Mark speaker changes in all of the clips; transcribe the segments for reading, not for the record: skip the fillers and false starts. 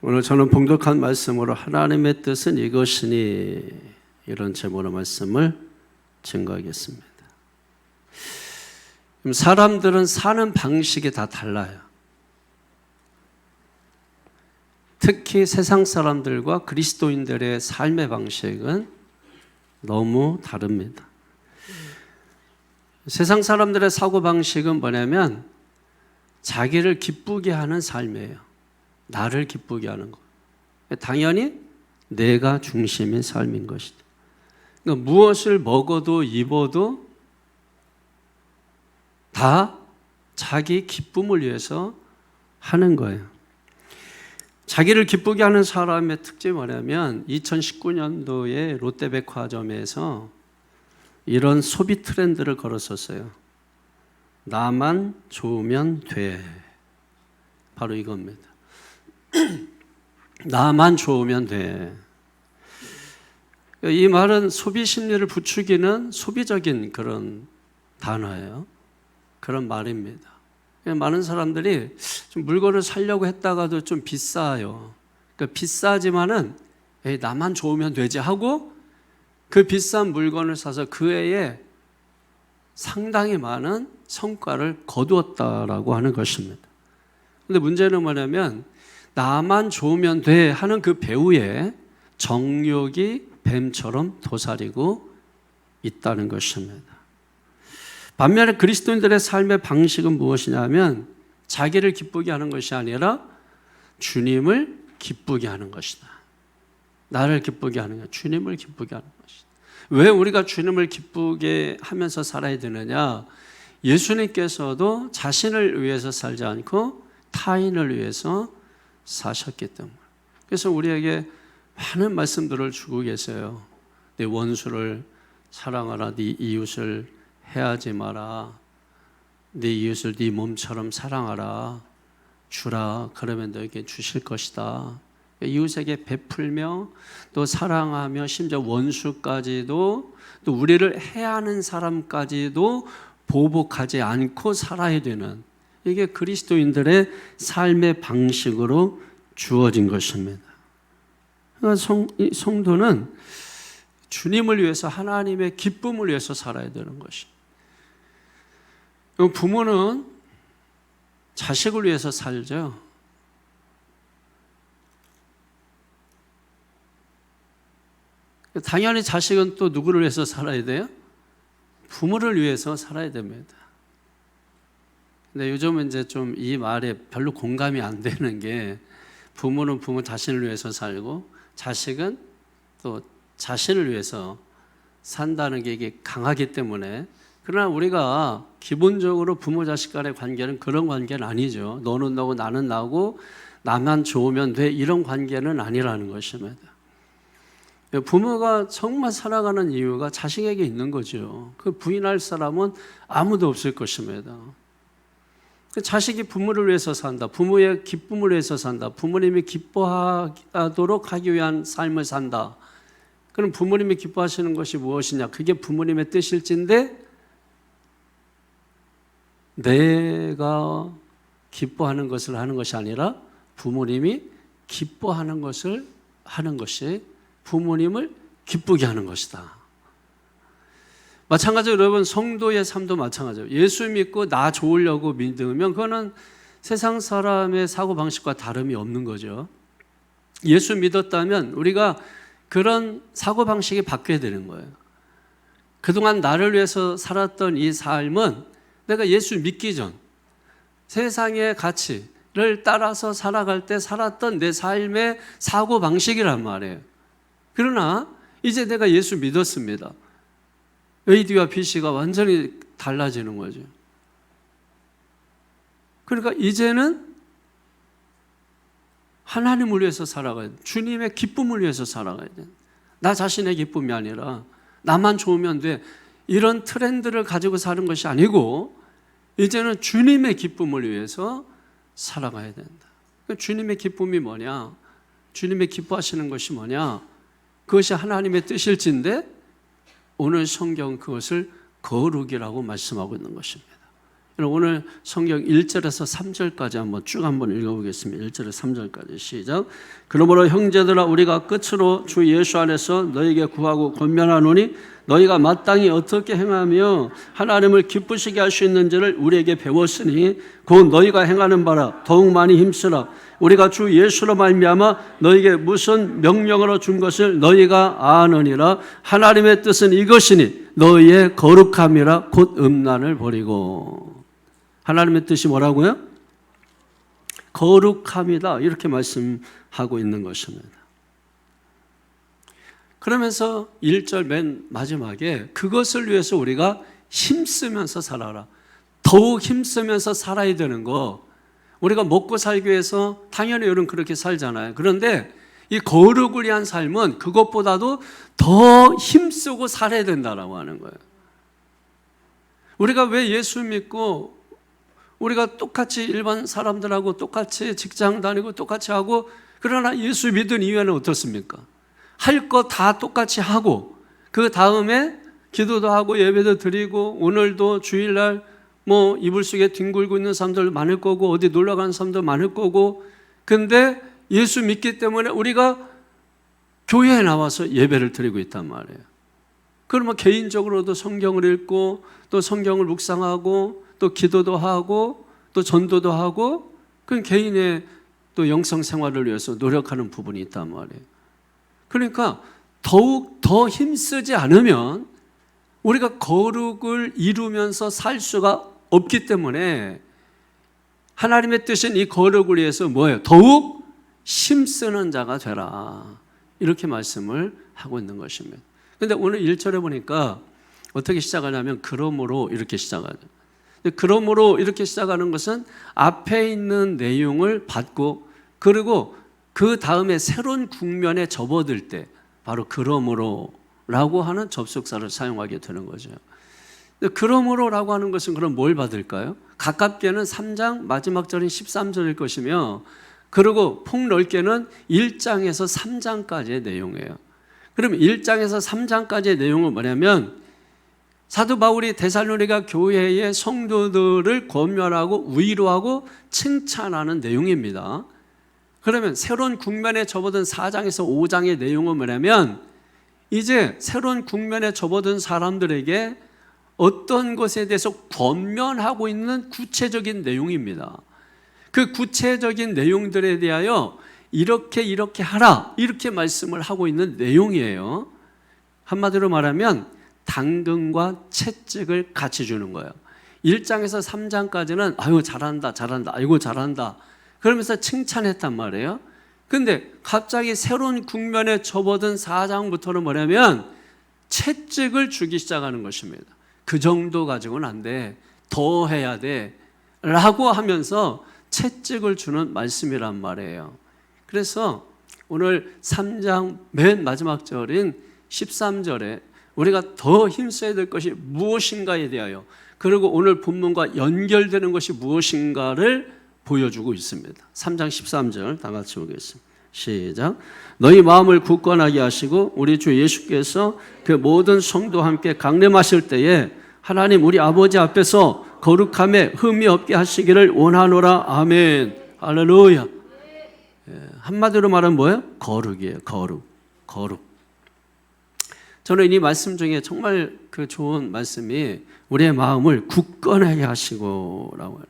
Speaker 1: 오늘 저는 봉독한 말씀으로 하나님의 뜻은 이것이니 이런 제목의 말씀을 증거하겠습니다. 사람들은 사는 방식이 다 달라요. 특히 세상 사람들과 그리스도인들의 삶의 방식은 너무 다릅니다. 세상 사람들의 사고방식은 뭐냐면 자기를 기쁘게 하는 삶이에요. 나를 기쁘게 하는 것. 당연히 내가 중심인 삶인 것이죠. 그러니까 무엇을 먹어도 입어도 다 자기 기쁨을 위해서 하는 거예요. 자기를 기쁘게 하는 사람의 특징이 뭐냐면 2019년도에 롯데백화점에서 이런 소비 트렌드를 걸었었어요. 나만 좋으면 돼. 바로 이겁니다. 나만 좋으면 돼. 이 말은 소비 심리를 부추기는 소비적인 그런 단어예요. 그런 말입니다. 많은 사람들이 좀 물건을 사려고 했다가도 좀 비싸요. 그러니까 비싸지만은 에이, 나만 좋으면 되지 하고 그 비싼 물건을 사서 그 해에 상당히 많은 성과를 거두었다라고 하는 것입니다. 그런데 문제는 뭐냐면 나만 좋으면 돼 하는 그 배후에 정욕이 뱀처럼 도사리고 있다는 것입니다. 반면에 그리스도인들의 삶의 방식은 무엇이냐면 자기를 기쁘게 하는 것이 아니라 주님을 기쁘게 하는 것이다. 나를 기쁘게 하는 것, 주님을 기쁘게 하는 것이다. 왜 우리가 주님을 기쁘게 하면서 살아야 되느냐? 예수님께서도 자신을 위해서 살지 않고 타인을 위해서 사셨기 때문에. 그래서 우리에게 많은 말씀들을 주고 계세요. 내 원수를 사랑하라, 네 이웃을 해하지 마라, 네 이웃을 네 몸처럼 사랑하라, 주라, 그러면 너에게 주실 것이다. 이웃에게 베풀며 또 사랑하며 심지어 원수까지도 또 우리를 해하는 사람까지도 보복하지 않고 살아야 되는, 이게 그리스도인들의 삶의 방식으로 주어진 것입니다. 그러니까 성도는 주님을 위해서, 하나님의 기쁨을 위해서 살아야 되는 것입니다. 부모는 자식을 위해서 살죠. 당연히 자식은 또 누구를 위해서 살아야 돼요? 부모를 위해서 살아야 됩니다. 근데 요즘은 이제 좀 이 말에 별로 공감이 안 되는 게, 부모는 부모 자신을 위해서 살고 자식은 또 자신을 위해서 산다는 게 이게 강하기 때문에. 그러나 우리가 기본적으로 부모 자식 간의 관계는 그런 관계는 아니죠. 너는 너고 나는 나고 나만 좋으면 돼, 이런 관계는 아니라는 것입니다. 부모가 정말 살아가는 이유가 자식에게 있는 거죠. 그 부인할 사람은 아무도 없을 것입니다. 자식이 부모를 위해서 산다, 부모의 기쁨을 위해서 산다, 부모님이 기뻐하도록 하기 위한 삶을 산다. 그럼 부모님이 기뻐하시는 것이 무엇이냐? 그게 부모님의 뜻일진데 내가 기뻐하는 것을 하는 것이 아니라 부모님이 기뻐하는 것을 하는 것이 부모님을 기쁘게 하는 것이다. 마찬가지로 여러분, 성도의 삶도 마찬가지예요. 예수 믿고 나 좋으려고 믿으면 그거는 세상 사람의 사고방식과 다름이 없는 거죠. 예수 믿었다면 우리가 그런 사고방식이 바뀌어야 되는 거예요. 그동안 나를 위해서 살았던 이 삶은 내가 예수 믿기 전 세상의 가치를 따라서 살아갈 때 살았던 내 삶의 사고방식이란 말이에요. 그러나 이제 내가 예수 믿었습니다. A와 B씨가 완전히 달라지는 거죠. 그러니까 이제는 하나님을 위해서 살아가야 돼. 주님의 기쁨을 위해서 살아가야 돼. 나 자신의 기쁨이 아니라 나만 좋으면 돼, 이런 트렌드를 가지고 사는 것이 아니고 이제는 주님의 기쁨을 위해서 살아가야 된다. 주님의 기쁨이 뭐냐? 주님의 기뻐하시는 것이 뭐냐? 그것이 하나님의 뜻일진데 오늘 성경 그것을 거룩이라고 말씀하고 있는 것입니다. 오늘 성경 1절에서 3절까지 한번 읽어보겠습니다. 1절에서 3절까지 시작. 그러므로 형제들아 우리가 끝으로 주 예수 안에서 너희에게 구하고 권면하노니 너희가 마땅히 어떻게 행하며 하나님을 기쁘시게 할 수 있는지를 우리에게 배웠으니 곧 너희가 행하는 바라 더욱 많이 힘쓰라. 우리가 주 예수로 말미암아 너희에게 무슨 명령으로 준 것을 너희가 아느니라. 하나님의 뜻은 이것이니 너희의 거룩함이라 곧 음란을 버리고. 하나님의 뜻이 뭐라고요? 거룩함이다, 이렇게 말씀하고 있는 것입니다. 그러면서 1절 맨 마지막에 그것을 위해서 우리가 힘쓰면서 살아라. 더욱 힘쓰면서 살아야 되는 거, 우리가 먹고 살기 위해서 당연히 여러분 그렇게 살잖아요. 그런데 이 거룩을 위한 삶은 그것보다도 더 힘쓰고 살아야 된다라고 하는 거예요. 우리가 왜 예수 믿고 우리가 똑같이 일반 사람들하고 똑같이 직장 다니고 똑같이 하고, 그러나 예수 믿은 이후에는 어떻습니까? 할 거 다 똑같이 하고 그 다음에 기도도 하고 예배도 드리고 오늘도 주일날 이불 속에 뒹굴고 있는 사람들 많을 거고 어디 놀러 가는 사람도 많을 거고, 근데 예수 믿기 때문에 우리가 교회에 나와서 예배를 드리고 있단 말이에요. 그러면 개인적으로도 성경을 읽고 또 성경을 묵상하고 또 기도도 하고 또 전도도 하고, 그건 개인의 또 영성 생활을 위해서 노력하는 부분이 있단 말이에요. 그러니까 더욱 더 힘쓰지 않으면 우리가 거룩을 이루면서 살 수가 없기 때문에 하나님의 뜻은 이 거룩을 위해서 뭐예요? 더욱 힘쓰는 자가 되라, 이렇게 말씀을 하고 있는 것입니다. 그런데 오늘 1절에 보니까 어떻게 시작하냐면 그러므로 이렇게 시작하죠. 그러므로 이렇게 시작하는 것은 앞에 있는 내용을 받고 그리고 그 다음에 새로운 국면에 접어들 때 바로 그러므로라고 하는 접속사를 사용하게 되는 거죠. 그러므로라고 하는 것은 그럼 뭘 받을까요? 가깝게는 3장 마지막 절인 13절일 것이며, 그리고 폭넓게는 1장에서 3장까지의 내용이에요. 그럼 1장에서 3장까지의 내용은 뭐냐면 사도 바울이 데살로니가 교회의 성도들을 권면하고 위로하고 칭찬하는 내용입니다. 그러면 새로운 국면에 접어든 4장에서 5장의 내용은 뭐냐면 이제 새로운 국면에 접어든 사람들에게 어떤 것에 대해서 권면하고 있는 구체적인 내용입니다. 그 구체적인 내용들에 대하여 이렇게 하라, 이렇게 말씀을 하고 있는 내용이에요. 한마디로 말하면 당근과 채찍을 같이 주는 거예요. 1장에서 3장까지는 아유 잘한다 아이고 잘한다 그러면서 칭찬했단 말이에요. 근데 갑자기 새로운 국면에 접어든 4장부터는 뭐냐면 채찍을 주기 시작하는 것입니다. 그 정도 가지고는 안 돼, 더 해야 돼 라고 하면서 채찍을 주는 말씀이란 말이에요. 그래서 오늘 3장 맨 마지막 절인 13절에 우리가 더 힘써야 될 것이 무엇인가에 대하여, 그리고 오늘 본문과 연결되는 것이 무엇인가를 보여주고 있습니다. 3장 13절 다 같이 보겠습니다. 시작. 너희 마음을 굳건하게 하시고 우리 주 예수께서 그 모든 성도와 함께 강림하실 때에 하나님 우리 아버지 앞에서 거룩함에 흠이 없게 하시기를 원하노라. 아멘. 할렐루야. 한마디로 말하면 뭐예요? 거룩이에요. 거룩. 저는 이 말씀 중에 정말 그 좋은 말씀이 우리의 마음을 굳건하게 하시고 라고 해요.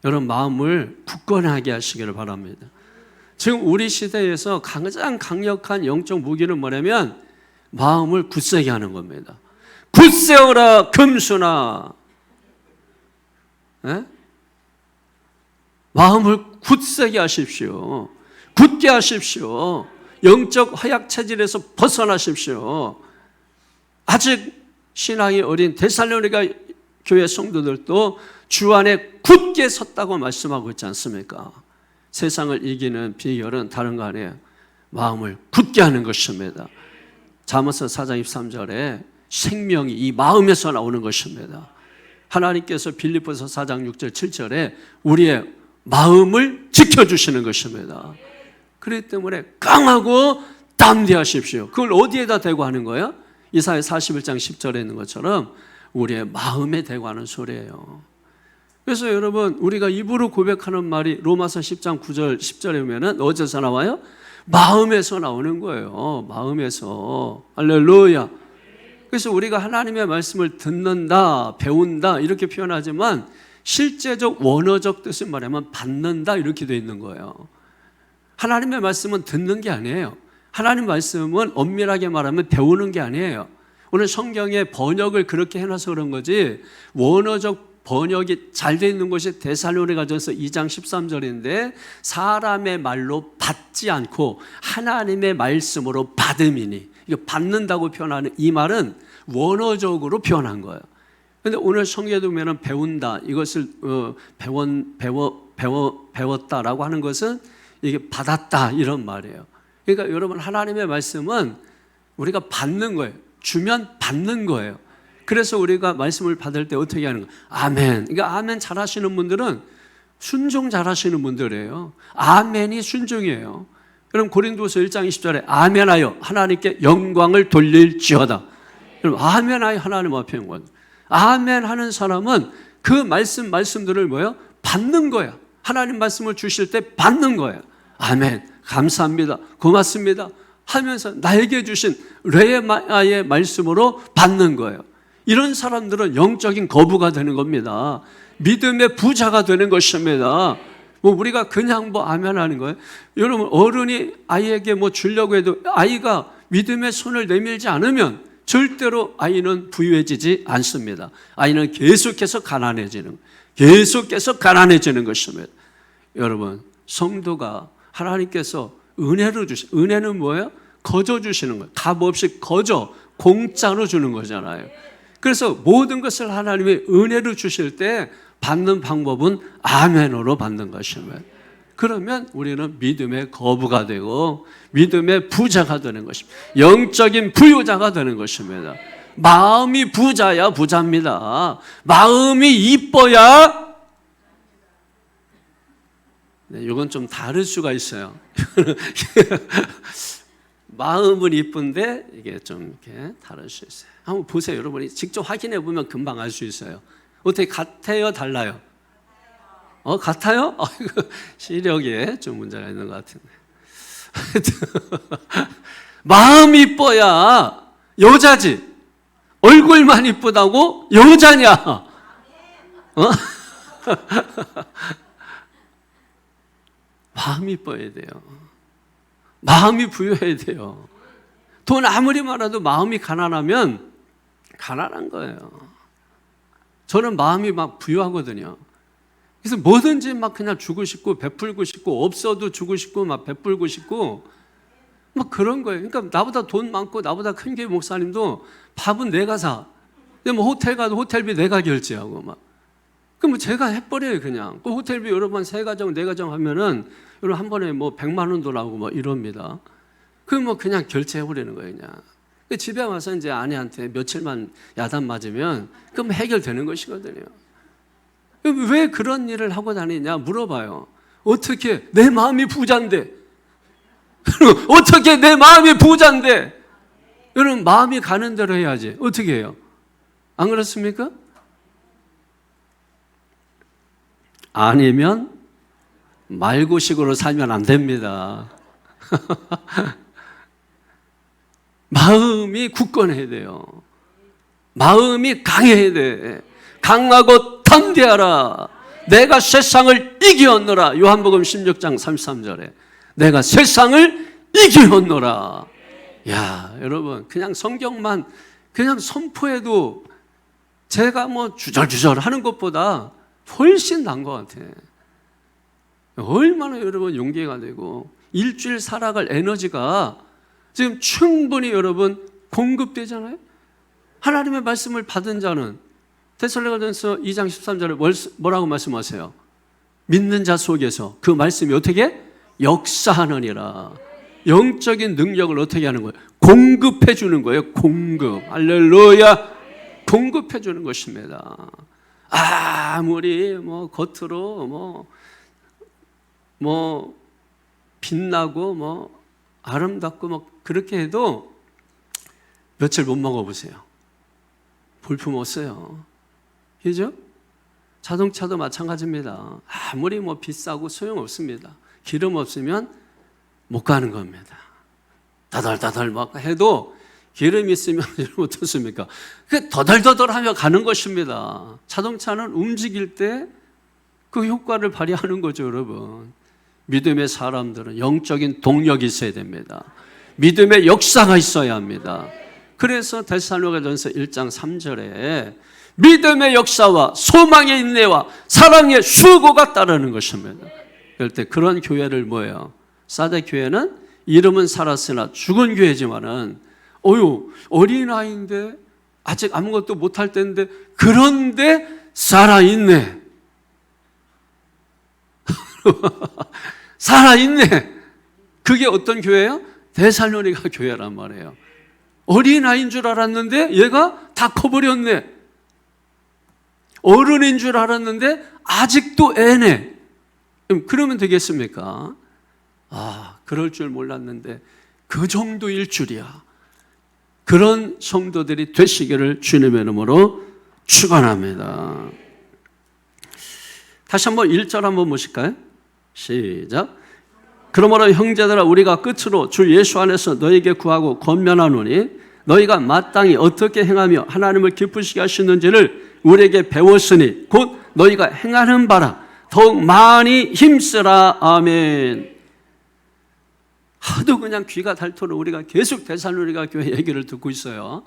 Speaker 1: 여러분 마음을 굳건하게 하시기를 바랍니다. 지금 우리 시대에서 가장 강력한 영적 무기는 뭐냐면 마음을 굳세게 하는 겁니다. 굳세어라 금수나. 네? 마음을 굳세게 하십시오. 굳게 하십시오. 영적 허약 체질에서 벗어나십시오. 아직 신앙이 어린 데살로니가 교회 성도들도 주 안에 굳게 섰다고 말씀하고 있지 않습니까? 세상을 이기는 비결은 다른 거 아니에요. 마음을 굳게 하는 것입니다. 잠언서 4장 23절에 생명이 이 마음에서 나오는 것입니다. 하나님께서 빌립보서 4장 6절 7절에 우리의 마음을 지켜주시는 것입니다. 그렇기 때문에 강하고 담대하십시오. 그걸 어디에다 대고 하는 거예요? 이사야 41장 10절에 있는 것처럼 우리의 마음에 대고 하는 소리예요. 그래서 여러분, 우리가 입으로 고백하는 말이 로마서 10장 9절 10절에 보면은 어디서 나와요? 마음에서 나오는 거예요. 마음에서. 할렐루야. 그래서 우리가 하나님의 말씀을 듣는다, 배운다 이렇게 표현하지만 실제적 원어적 뜻을 말하면 받는다 이렇게 되어 있는 거예요. 하나님의 말씀은 듣는 게 아니에요. 하나님 말씀은 엄밀하게 말하면 배우는 게 아니에요. 오늘 성경의 번역을 그렇게 해놔서 그런 거지, 원어적 번역이 잘 되어 있는 것이 데살로니가전서 2장 13절인데 사람의 말로 받지 않고 하나님의 말씀으로 받음이니, 이거 받는다고 표현하는 이 말은 원어적으로 표현한 거예요. 그런데 오늘 성경에 보면 배운다, 이것을 배웠다라고 하는 것은 이게 받았다 이런 말이에요. 그러니까 여러분, 하나님의 말씀은 우리가 받는 거예요. 주면 받는 거예요. 그래서 우리가 말씀을 받을 때 어떻게 하는 거예요? 아멘. 그러니까 아멘 잘하시는 분들은 순종 잘하시는 분들이에요. 아멘이 순종이에요. 그럼 고린도서 1장 20절에 아멘하여 하나님께 영광을 돌릴지어다. 그럼 아멘하여 하나님 앞에 영광. 아멘 하는 사람은 그 말씀들을 뭐예요? 받는 거야. 하나님 말씀을 주실 때 받는 거예요. 아멘, 감사합니다, 고맙습니다 하면서 나에게 주신 레마의 말씀으로 받는 거예요. 이런 사람들은 영적인 거부가 되는 겁니다. 믿음의 부자가 되는 것입니다. 우리가 그냥 아멘 하는 거예요. 여러분, 어른이 아이에게 주려고 해도 아이가 믿음의 손을 내밀지 않으면 절대로 아이는 부유해지지 않습니다. 아이는 계속해서 가난해지는 것입니다. 여러분, 성도가 하나님께서 은혜로 은혜는 뭐예요? 거저 주시는 거예요. 값 없이 거저 공짜로 주는 거잖아요. 그래서 모든 것을 하나님의 은혜로 주실 때 받는 방법은 아멘으로 받는 것입니다. 그러면 우리는 믿음의 거부가 되고 믿음의 부자가 되는 것입니다. 영적인 부유자가 되는 것입니다. 마음이 부자야 부자입니다. 마음이 이뻐야, 이건 좀 다를 수가 있어요. 마음은 이쁜데 이게 좀 이렇게 다를 수 있어요. 한번 보세요. 여러분이 직접 확인해 보면 금방 알 수 있어요. 어떻게 같아요? 달라요? 같아요? 시력에 좀 문제가 있는 것 같은데. 마음이 이뻐야 여자지. 얼굴만 이쁘다고 여자냐? 마음이 이뻐야 돼요. 마음이 부유해야 돼요. 돈 아무리 많아도 마음이 가난하면 가난한 거예요. 저는 마음이 부유하거든요. 그래서 뭐든지 그냥 주고 싶고 베풀고 싶고, 없어도 주고 싶고 베풀고 싶고 그런 거예요. 그러니까 나보다 돈 많고 나보다 큰 교회 목사님도 밥은 내가 사. 근데 호텔 가도 호텔비 내가 결제하고 그럼 제가 해버려요 그냥. 그 호텔비 여러분 3가정 4가정 하면은 여러분 한 번에 100만 원도 나오고 이럽니다. 그럼 그냥 결제해버리는 거예요 그냥. 집에 와서 이제 아내한테 며칠만 야단 맞으면 그럼 해결되는 것이거든요. 왜 그런 일을 하고 다니냐 물어봐요. 어떻게 내 마음이 부자인데? 어떻게 내 마음이 부자인데? 여러분 마음이 가는 대로 해야지. 어떻게 해요? 안 그렇습니까? 아니면 말고식으로 살면 안 됩니다. 마음이 굳건해야 돼요. 마음이 강해야 돼. 강하고 담대하라. 내가 세상을 이기었노라. 요한복음 16장 33절에 내가 세상을 이기었노라. 야, 여러분 그냥 성경만 그냥 선포해도 제가 주절주절 하는 것보다 훨씬 나은 것 같아. 얼마나 여러분 용기가 되고 일주일 살아갈 에너지가 지금 충분히 여러분 공급되잖아요. 하나님의 말씀을 받은 자는 데살로니가전서 2장 13절에 뭐라고 말씀하세요? 믿는 자 속에서 그 말씀이 어떻게? 역사하느니라. 영적인 능력을 어떻게 하는 거예요? 공급해 주는 거예요. 공급. 할렐루야. 공급해 주는 것입니다. 아무리 겉으로 빛나고 아름답고 그렇게 해도 며칠 못 먹어보세요. 볼품 없어요. 그죠? 자동차도 마찬가지입니다. 아무리 뭐 비싸고 소용없습니다. 기름 없으면 못 가는 겁니다. 다달다달 막 해도 기름이 있으면 어떻습니까? 그 더덜더덜하며 가는 것입니다. 자동차는 움직일 때 그 효과를 발휘하는 거죠, 여러분. 믿음의 사람들은 영적인 동력이 있어야 됩니다. 믿음의 역사가 있어야 합니다. 그래서 데살로니가전서 1장 3절에 믿음의 역사와 소망의 인내와 사랑의 수고가 따르는 것입니다. 그럴 때 그런 교회를 뭐예요? 사대 교회는 이름은 살았으나 죽은 교회지만은 어린아이인데 아직 아무것도 못할 때인데 그런데 살아있네. 살아있네. 그게 어떤 교회예요? 데살로니가 교회란 말이에요. 어린아이인 줄 알았는데 얘가 다 커버렸네. 어른인 줄 알았는데 아직도 애네. 그러면 되겠습니까? 그럴 줄 몰랐는데 그 정도일 줄이야. 그런 성도들이 되시기를 주님의 이름으로 축원합니다. 다시 한번 1절 한번 보실까요? 시작. 그러므로 형제들아 우리가 끝으로 주 예수 안에서 너에게 구하고 권면하노니 너희가 마땅히 어떻게 행하며 하나님을 기쁘시게 하시는지를 우리에게 배웠으니 곧 너희가 행하는 바라 더욱 많이 힘쓰라. 아멘. 하도 그냥 귀가 닳도록 우리가 계속 데살로니가 교회 얘기를 듣고 있어요.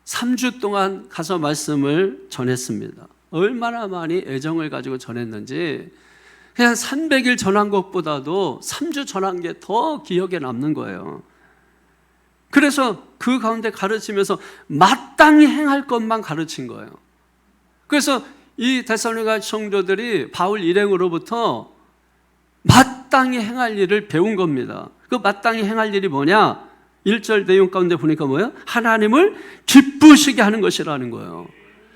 Speaker 1: 3주 동안 가서 말씀을 전했습니다. 얼마나 많이 애정을 가지고 전했는지 그냥 300일 전한 것보다도 3주 전한 게 더 기억에 남는 거예요. 그래서 그 가운데 가르치면서 마땅히 행할 것만 가르친 거예요. 그래서 이 데살로니가 성도들이 바울 일행으로부터 마땅히 행할 일을 배운 겁니다. 그 마땅히 행할 일이 뭐냐? 1절 내용 가운데 보니까 뭐예요? 하나님을 기쁘시게 하는 것이라는 거예요.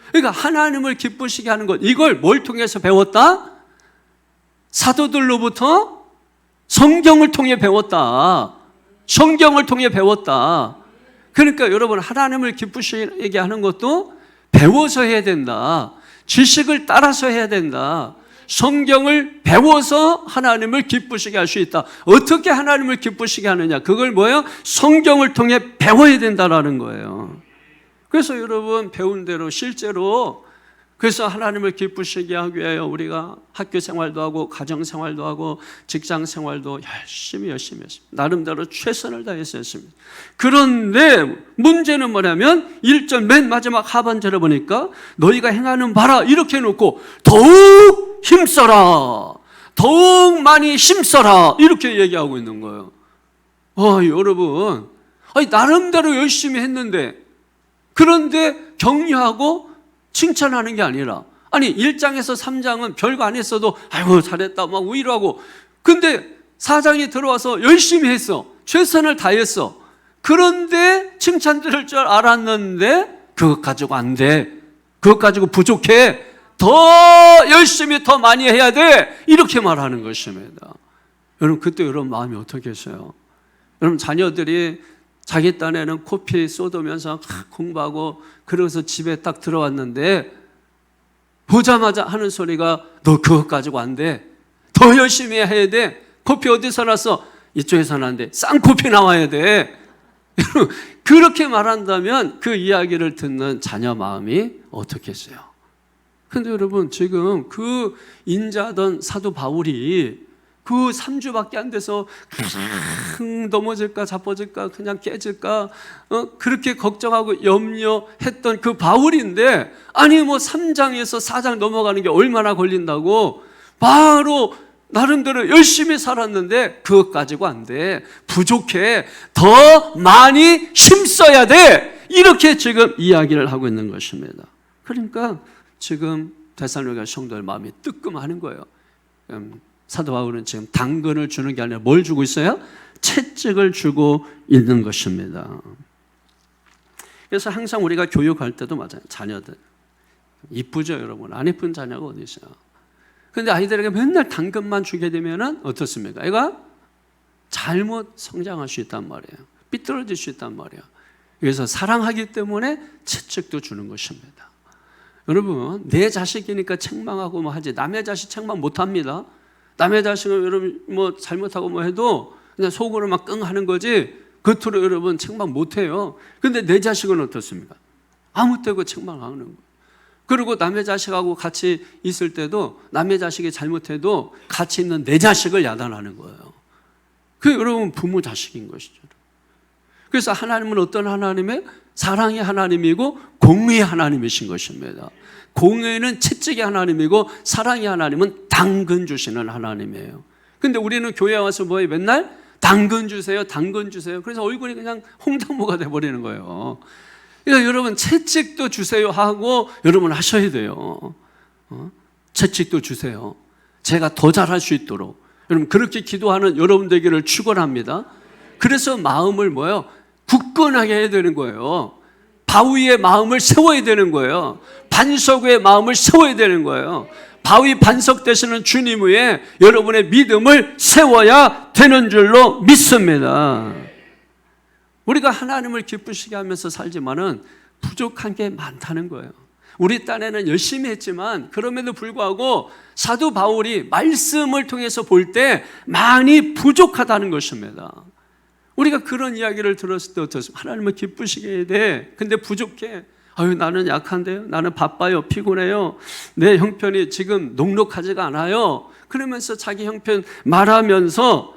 Speaker 1: 그러니까 하나님을 기쁘시게 하는 것, 이걸 뭘 통해서 배웠다? 사도들로부터 성경을 통해 배웠다. 성경을 통해 배웠다. 그러니까 여러분 하나님을 기쁘시게 하는 것도 배워서 해야 된다. 지식을 따라서 해야 된다. 성경을 배워서 하나님을 기쁘시게 할 수 있다. 어떻게 하나님을 기쁘시게 하느냐? 그걸 뭐예요? 성경을 통해 배워야 된다라는 거예요. 그래서 여러분 배운 대로 실제로 그래서 하나님을 기쁘시게 하기 위하여 우리가 학교 생활도 하고 가정 생활도 하고 직장 생활도 열심히 했습니다. 나름대로 최선을 다해서 했습니다. 그런데 문제는 뭐냐면 1절 맨 마지막 하반절에 보니까 너희가 행하는 바라 이렇게 해놓고 더욱 힘써라, 더욱 많이 힘써라 이렇게 얘기하고 있는 거예요. 여러분 나름대로 열심히 했는데 그런데 격려하고 칭찬하는 게 아니라 1장에서 3장은 별거 안 했어도 아이고 잘했다 막 위로하고 근데 4장이 들어와서 열심히 했어. 최선을 다했어. 그런데 칭찬 들을 줄 알았는데 그것 가지고 안 돼. 그것 가지고 부족해. 더 열심히 더 많이 해야 돼. 이렇게 말하는 것입니다. 여러분 그때 여러분 마음이 어떻게 했어요? 여러분 자녀들이 자기 딴에는 코피 쏟으면서 공부하고 그러고서 집에 딱 들어왔는데 보자마자 하는 소리가 너 그것 가지고 안 돼. 더 열심히 해야 돼. 코피 어디서 났어? 이쪽에서 났는데 쌍코피 나와야 돼. 그렇게 말한다면 그 이야기를 듣는 자녀 마음이 어떻겠어요? 근데 여러분 지금 그 인자던 사도 바울이 그 3주밖에 안 돼서 넘어질까 자빠질까 그냥 깨질까 그렇게 걱정하고 염려했던 그 바울인데 뭐 3장에서 4장 넘어가는 게 얼마나 걸린다고 바로 나름대로 열심히 살았는데 그것 가지고 안 돼. 부족해. 더 많이 힘써야 돼. 이렇게 지금 이야기를 하고 있는 것입니다. 그러니까 지금 데살로니가 성도의 마음이 뜨끔하는 거예요. 사도 바울은 지금 당근을 주는 게 아니라 뭘 주고 있어요? 채찍을 주고 있는 것입니다. 그래서 항상 우리가 교육할 때도 맞아요. 자녀들 이쁘죠 여러분? 안 이쁜 자녀가 어디 있어요? 그런데 아이들에게 맨날 당근만 주게 되면 어떻습니까? 애가 잘못 성장할 수 있단 말이에요. 삐뚤어질 수 있단 말이에요. 그래서 사랑하기 때문에 채찍도 주는 것입니다. 여러분, 내 자식이니까 책망하고 뭐 하지, 남의 자식 책망 못 합니다. 남의 자식은 여러분 뭐 잘못하고 뭐 해도 그냥 속으로 막 끙 하는 거지, 겉으로 여러분 책망 못 해요. 근데 내 자식은 어떻습니까? 아무 때고 책망하는 거예요. 그리고 남의 자식하고 같이 있을 때도 남의 자식이 잘못해도 같이 있는 내 자식을 야단하는 거예요. 그게 여러분 부모 자식인 것이죠. 그래서 하나님은 어떤 하나님의 사랑의 하나님이고 공의의 하나님이신 것입니다. 공의는 채찍의 하나님이고 사랑의 하나님은 당근 주시는 하나님이에요. 근데 우리는 교회 와서 뭐해? 맨날 당근 주세요, 당근 주세요. 그래서 얼굴이 그냥 홍당무가 돼버리는 거예요. 그러니까 여러분 채찍도 주세요 하고 여러분 하셔야 돼요. 채찍도 주세요. 제가 더 잘할 수 있도록. 여러분 그렇게 기도하는 여러분 되기를 축원합니다. 그래서 마음을 뭐예요? 굳건하게 해야 되는 거예요. 바위의 마음을 세워야 되는 거예요. 반석 위의 마음을 세워야 되는 거예요. 바위 반석 되시는 주님 위에 여러분의 믿음을 세워야 되는 줄로 믿습니다. 우리가 하나님을 기쁘시게 하면서 살지만은 부족한 게 많다는 거예요. 우리 딴에는 열심히 했지만 그럼에도 불구하고 사도 바울이 말씀을 통해서 볼 때 많이 부족하다는 것입니다. 우리가 그런 이야기를 들었을 때 어떻습니까? 하나님을 기쁘시게 해야 돼. 근데 부족해. 아유, 나는 약한데요. 나는 바빠요. 피곤해요. 내 형편이 지금 녹록하지가 않아요. 그러면서 자기 형편 말하면서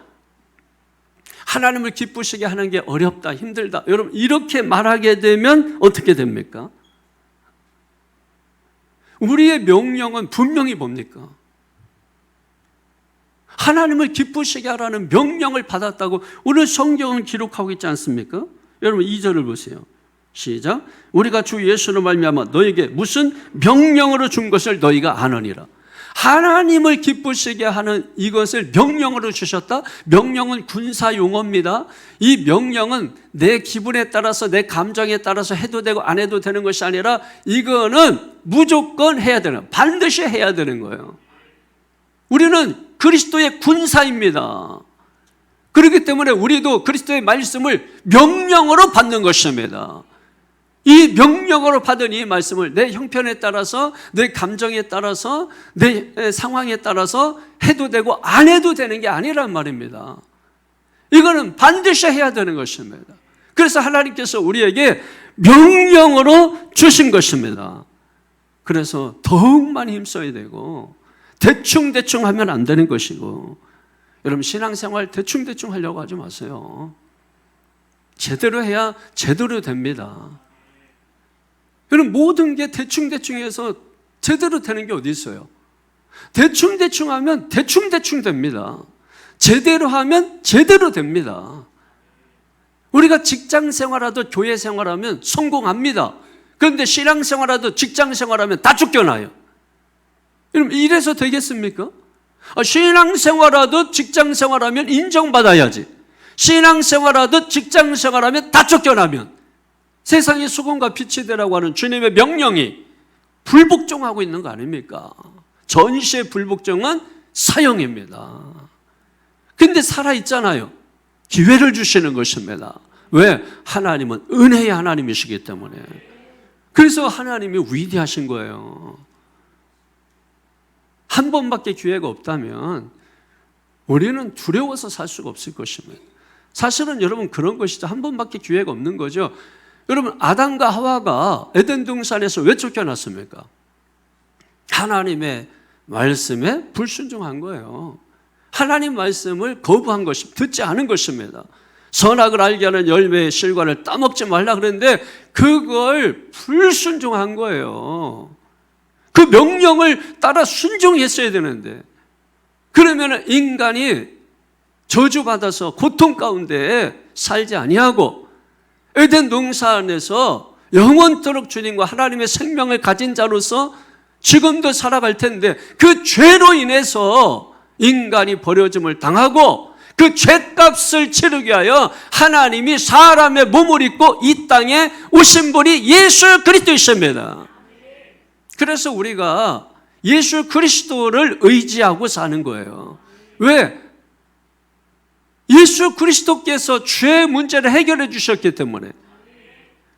Speaker 1: 하나님을 기쁘시게 하는 게 어렵다, 힘들다. 여러분 이렇게 말하게 되면 어떻게 됩니까? 우리의 명령은 분명히 뭡니까? 하나님을 기쁘시게 하라는 명령을 받았다고 오늘 성경은 기록하고 있지 않습니까? 여러분 2절을 보세요. 시작. 우리가 주 예수로 말미암아 너에게 무슨 명령으로 준 것을 너희가 아느니라. 하나님을 기쁘시게 하는 이것을 명령으로 주셨다. 명령은 군사 용어입니다. 이 명령은 내 기분에 따라서 내 감정에 따라서 해도 되고 안 해도 되는 것이 아니라 이거는 무조건 해야 되는, 반드시 해야 되는 거예요. 우리는 그리스도의 군사입니다. 그렇기 때문에 우리도 그리스도의 말씀을 명령으로 받는 것입니다. 이 명령으로 받은 이 말씀을 내 형편에 따라서, 내 감정에 따라서, 내 상황에 따라서 해도 되고 안 해도 되는 게 아니란 말입니다. 이거는 반드시 해야 되는 것입니다. 그래서 하나님께서 우리에게 명령으로 주신 것입니다. 그래서 더욱 많이 힘써야 되고 대충대충 하면 안 되는 것이고, 여러분 신앙생활 대충대충 하려고 하지 마세요. 제대로 해야 제대로 됩니다. 여러분 모든 게 대충대충해서 제대로 되는 게 어디 있어요? 대충대충 하면 대충대충 됩니다. 제대로 하면 제대로 됩니다. 우리가 직장 생활하도 교회 생활하면 성공합니다. 그런데 신앙 생활하도 직장 생활하면 다 쫓겨나요. 여러분 이래서 되겠습니까? 신앙 생활하도 직장 생활하면 인정받아야지. 신앙 생활하도 직장 생활하면 다 쫓겨나면 세상의 소금과 빛이 되라고 하는 주님의 명령이 불복종하고 있는 거 아닙니까? 전시의 불복종은 사형입니다. 근데 살아있잖아요. 기회를 주시는 것입니다. 왜? 하나님은 은혜의 하나님이시기 때문에. 그래서 하나님이 위대하신 거예요. 한 번밖에 기회가 없다면 우리는 두려워서 살 수가 없을 것입니다. 사실은 여러분 그런 것이죠. 한 번밖에 기회가 없는 거죠. 여러분 아담과 하와가 에덴 동산에서 왜 쫓겨났습니까? 하나님의 말씀에 불순종한 거예요. 하나님 말씀을 거부한 것입니다. 듣지 않은 것입니다. 선악을 알게 하는 열매의 실과를 따먹지 말라 그랬는데 그걸 불순종한 거예요. 그 명령을 따라 순종했어야 되는데, 그러면 인간이 저주받아서 고통 가운데 살지 아니하고 에덴 동산에서 영원토록 주님과 하나님의 생명을 가진 자로서 지금도 살아갈 텐데, 그 죄로 인해서 인간이 버려짐을 당하고 그 죄값을 치르기 위하여 하나님이 사람의 몸을 입고 이 땅에 오신 분이 예수 그리스도이십니다. 그래서 우리가 예수 그리스도를 의지하고 사는 거예요. 왜? 예수 그리스도께서 죄의 문제를 해결해 주셨기 때문에.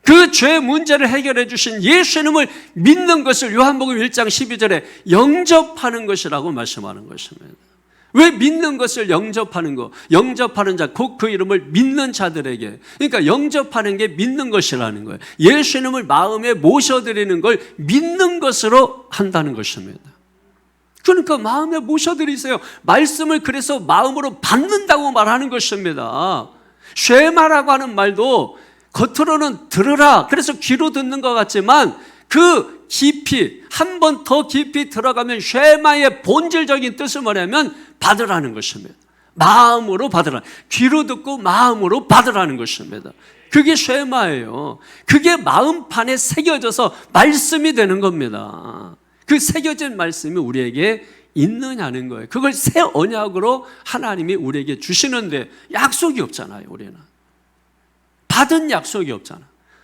Speaker 1: 그 죄 문제를 해결해 주신 예수님을 믿는 것을 요한복음 1장 12절에 영접하는 것이라고 말씀하는 것입니다. 왜 믿는 것을 영접하는 거? 영접하는 자, 곧 그 이름을 믿는 자들에게. 그러니까 영접하는 게 믿는 것이라는 거예요. 예수님을 마음에 모셔드리는 걸 믿는 것으로 한다는 것입니다. 그러니까 마음에 모셔드리세요. 말씀을 그래서 마음으로 받는다고 말하는 것입니다. 쉐마라고 하는 말도 겉으로는 들으라, 그래서 귀로 듣는 것 같지만 그 깊이, 한 번 더 깊이 들어가면 쉐마의 본질적인 뜻은 뭐냐면 받으라는 것입니다. 마음으로 받으라. 귀로 듣고 마음으로 받으라는 것입니다. 그게 쉐마예요. 그게 마음판에 새겨져서 말씀이 되는 겁니다. 그 새겨진 말씀이 우리에게 있느냐는 거예요. 그걸 새 언약으로 하나님이 우리에게 주시는데 약속이 없잖아요, 우리는. 받은 약속이 없잖아.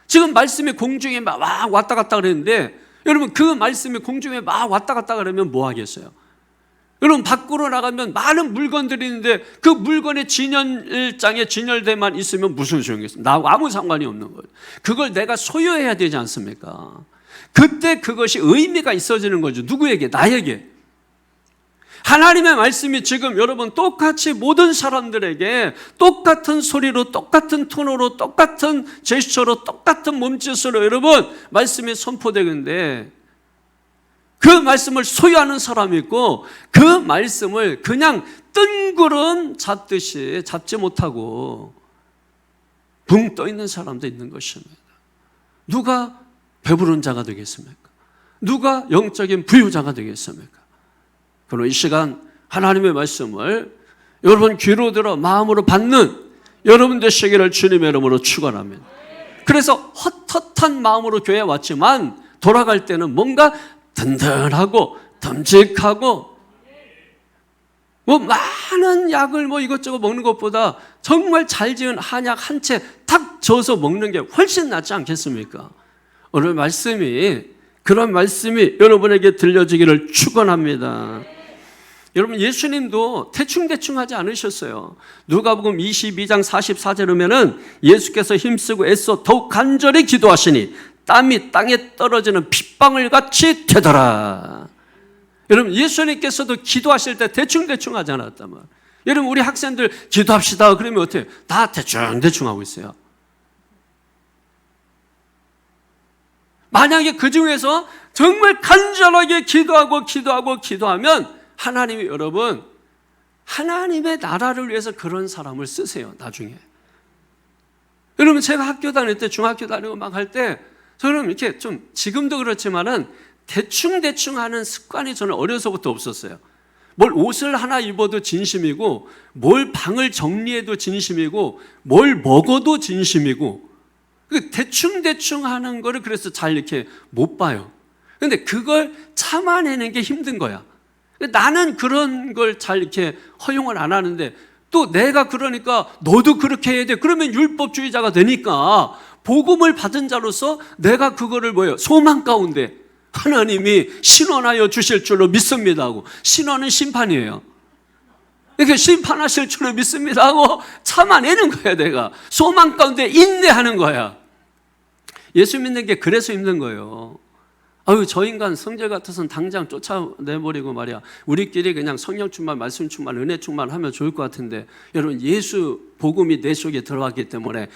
Speaker 1: 지금 말씀이 공중에 막 왔다 갔다 그랬는데, 여러분 그 말씀이 공중에 막 왔다 갔다 그러면 뭐 하겠어요? 여러분 밖으로 나가면 많은 물건들이 있는데 그 물건의 진열장에 진열대만 있으면 무슨 소용이겠어요? 나하고 아무 상관이 없는 거예요. 그걸 내가 소유해야 되지 않습니까? 그때 그것이 의미가 있어지는 거죠. 누구에게? 나에게. 하나님의 말씀이 지금 여러분 똑같이 모든 사람들에게 똑같은 소리로, 똑같은 톤으로, 똑같은 제스처로, 똑같은 몸짓으로 여러분 말씀이 선포되는데, 그 말씀을 소유하는 사람이 있고 그 말씀을 그냥 뜬구름 잡듯이 잡지 못하고 붕 떠 있는 사람도 있는 것입니다. 누가 배부른 자가 되겠습니까? 누가 영적인 부유자가 되겠습니까? 그럼 이 시간 하나님의 말씀을 여러분 귀로 들어 마음으로 받는 여러분 되시기를 주님의 이름으로 축원합니다. 그래서 헛헛한 마음으로 교회에 왔지만 돌아갈 때는 뭔가 든든하고 듬직하고, 뭐 많은 약을 뭐 이것저것 먹는 것보다 정말 잘 지은 한약 한 채 탁 저어서 먹는 게 훨씬 낫지 않겠습니까? 오늘 말씀이, 그런 말씀이 여러분에게 들려지기를 축원합니다. 여러분 예수님도 대충대충 하지 않으셨어요. 누가복음 22장 44절에 보면은 예수께서 힘쓰고 애써 더욱 간절히 기도하시니 땀이 땅에 떨어지는 핏방울 같이 되더라. 여러분 예수님께서도 기도하실 때 대충대충 하지 않았단 말이에요. 여러분 우리 학생들 기도합시다 그러면 어때요? 다 대충대충 하고 있어요. 만약에 그 중에서 정말 간절하게 기도하면 하나님이 여러분 하나님의 나라를 위해서 그런 사람을 쓰세요. 나중에 여러분 제가 학교 다닐 때, 중학교 다니고 막 할 때 저는 이렇게 좀 지금도 그렇지만은 대충 하는 습관이 저는 어려서부터 없었어요. 뭘 옷을 하나 입어도 진심이고, 뭘 방을 정리해도 진심이고, 뭘 먹어도 진심이고, 대충 하는 거를 그래서 잘 이렇게 못 봐요. 근데 그걸 참아내는 게 힘든 거야. 나는 그런 걸 잘 이렇게 허용을 안 하는데, 또 내가 그러니까 너도 그렇게 해야 돼. 그러면 율법주의자가 되니까 복음을 받은 자로서 내가 그거를 소망 가운데 하나님이 신원하여 주실 줄로 믿습니다 하고, 신원은 심판이에요. 이렇게 심판하실 줄로 믿습니다 하고 참아내는 거야. 내가 소망 가운데 인내하는 거야. 예수 믿는 게 그래서 힘든 거예요. 아유, 저 인간 성질 같아서는 당장 쫓아내버리고 말이야. 우리끼리 그냥 성령 충만, 말씀 충만, 은혜 충만 하면 좋을 것 같은데, 여러분 예수 복음이 내 속에 들어갔기 때문에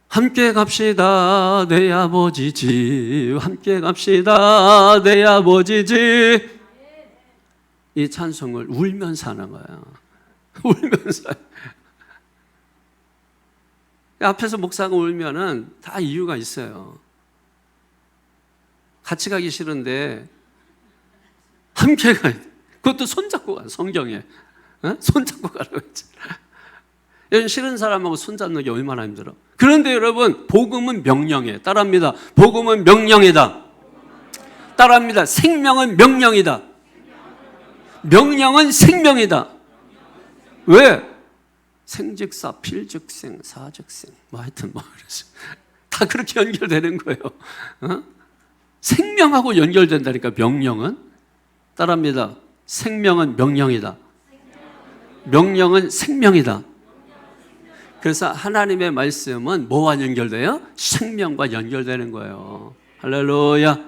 Speaker 1: 함께 갑시다 내 아버지 집, 함께 갑시다 내 아버지 집, 이 찬송을 울면서 하는 거야. 울면서. 앞에서 목사가 울면은 다 이유가 있어요. 같이 가기 싫은데 함께 가야 돼. 그것도 손잡고 가. 성경에 손잡고 가라고 했잖아. 여러분 싫은 사람하고 손잡는 게 얼마나 힘들어. 그런데 여러분 복음은 명령이에요. 따라합니다. 복음은 명령이다. 따라합니다. 생명은 명령이다. 명령은 생명이다. 왜? 생즉사, 필즉생, 사즉생, 하여튼 그래서 다 그렇게 연결되는 거예요. 생명하고 연결된다니까. 명령은. 따라합니다. 생명은 명령이다. 명령은 생명이다. 그래서 하나님의 말씀은 뭐와 연결돼요? 생명과 연결되는 거예요. 할렐루야.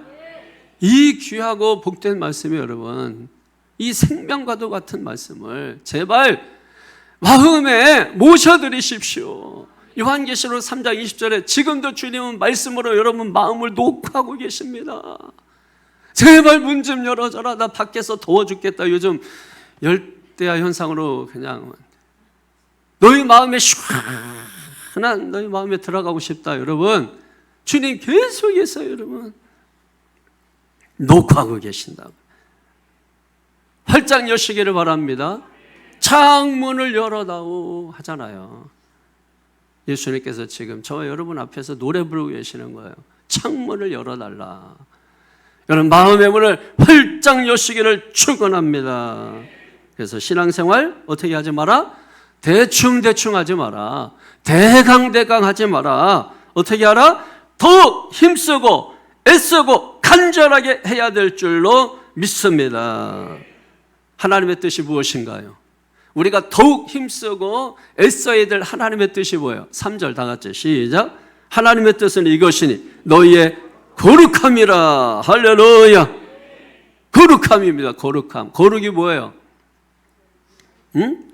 Speaker 1: 이 귀하고 복된 말씀이 여러분, 이 생명과도 같은 말씀을 제발 마음에 모셔드리십시오. 요한계시록 3장 20절에 지금도 주님은 말씀으로 여러분 마음을 녹하고 계십니다. 제발 문 좀 열어줘라. 나 밖에서 더워 죽겠다. 요즘 열대야 현상으로 그냥 너희 마음에 시원한 너희 마음에 들어가고 싶다. 여러분, 주님 계속해서 여러분 녹하고 계신다고. 활짝 여시기를 바랍니다. 창문을 열어다오 하잖아요. 예수님께서 지금 저와 여러분 앞에서 노래 부르고 계시는 거예요. 창문을 열어달라. 여러분 마음의 문을 활짝 여시기를 축원합니다. 그래서 신앙생활 어떻게 하지 마라? 대충 하지 마라. 대강 하지 마라. 어떻게 하라? 더 힘쓰고 애쓰고 간절하게 해야 될 줄로 믿습니다. 하나님의 뜻이 무엇인가요? 우리가 더욱 힘쓰고 애써야 될 하나님의 뜻이 뭐예요? 3절 다 같이 시작. 하나님의 뜻은 이것이니 너희의 거룩함이라. 할렐루야. 거룩함입니다. 거룩함. 거룩이 뭐예요? 응?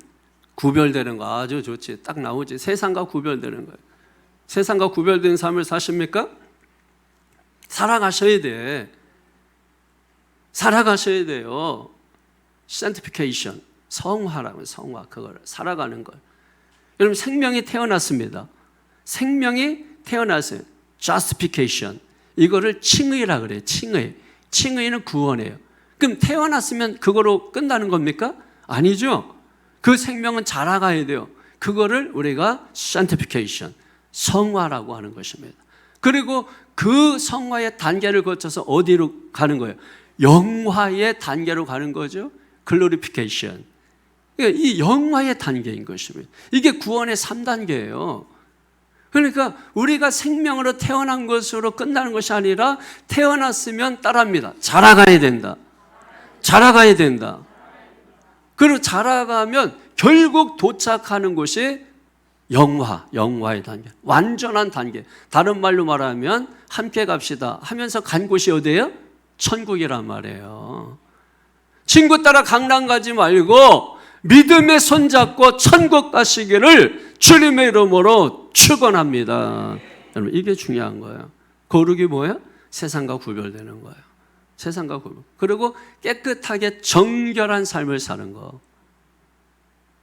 Speaker 1: 구별되는 거. 아주 좋지. 딱 나오지. 세상과 구별되는 거예요. 세상과 구별된 삶을 사십니까? 살아가셔야 돼. 살아가셔야 돼요. sanctification. 성화라면 성화. 그걸 살아가는 걸. 여러분 생명이 태어났습니다. 생명이 태어났어요. justification. 이거를 칭의라 그래요. 칭의. 칭의는 구원이에요. 그럼 태어났으면 그거로 끝나는 겁니까? 아니죠. 그 생명은 자라가야 돼요. 그거를 우리가 sanctification, 성화라고 하는 것입니다. 그리고 그 성화의 단계를 거쳐서 어디로 가는 거예요? 영화의 단계로 가는 거죠. glorification. 그러니까 이 영화의 단계인 것입니다. 이게 구원의 3단계예요. 그러니까 우리가 생명으로 태어난 것으로 끝나는 것이 아니라 태어났으면 따라합니다. 자라가야 된다. 자라가야 된다. 그리고 자라가면 결국 도착하는 곳이 영화의 단계. 완전한 단계. 다른 말로 말하면 함께 갑시다 하면서 간 곳이 어디예요? 천국이란 말이에요. 친구 따라 강남 가지 말고 믿음의 손잡고 천국 가시기를 주님의 이름으로 축원합니다. 여러분 이게 중요한 거예요. 거룩이 뭐예요? 세상과 구별되는 거예요. 세상과 구별. 그리고 깨끗하게 정결한 삶을 사는 거.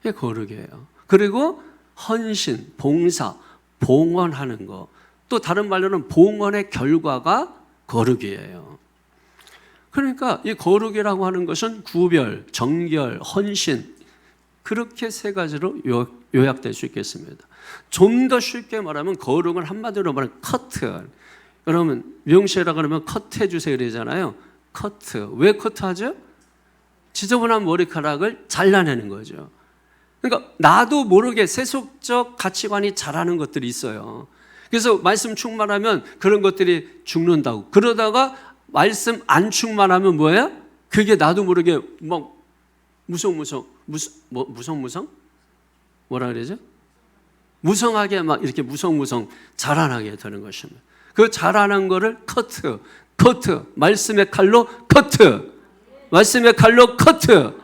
Speaker 1: 이게 거룩이에요. 그리고 헌신, 봉사, 봉헌하는 거. 또 다른 말로는 봉헌의 결과가 거룩이에요. 그러니까 이 거룩이라고 하는 것은 구별, 정결, 헌신, 그렇게 세 가지로 요약될 수 있겠습니다. 좀 더 쉽게 말하면 거룩은 한마디로 말하면 커트. 여러분 미용실이라고 그러면 커트 해주세요 그러잖아요. 커트. 왜 커트하죠? 지저분한 머리카락을 잘라내는 거죠. 그러니까 나도 모르게 세속적 가치관이 자라는 것들이 있어요. 그래서 말씀 충만하면 그런 것들이 죽는다고. 그러다가 말씀 안 충만하면 뭐예요? 그게 나도 모르게 막 무성무성 뭐라 그러죠? 무성하게 막 이렇게 무성무성 자라나게 되는 것입니다. 그 자라난 거를 커트, 말씀의 칼로 커트, 말씀의 칼로 커트.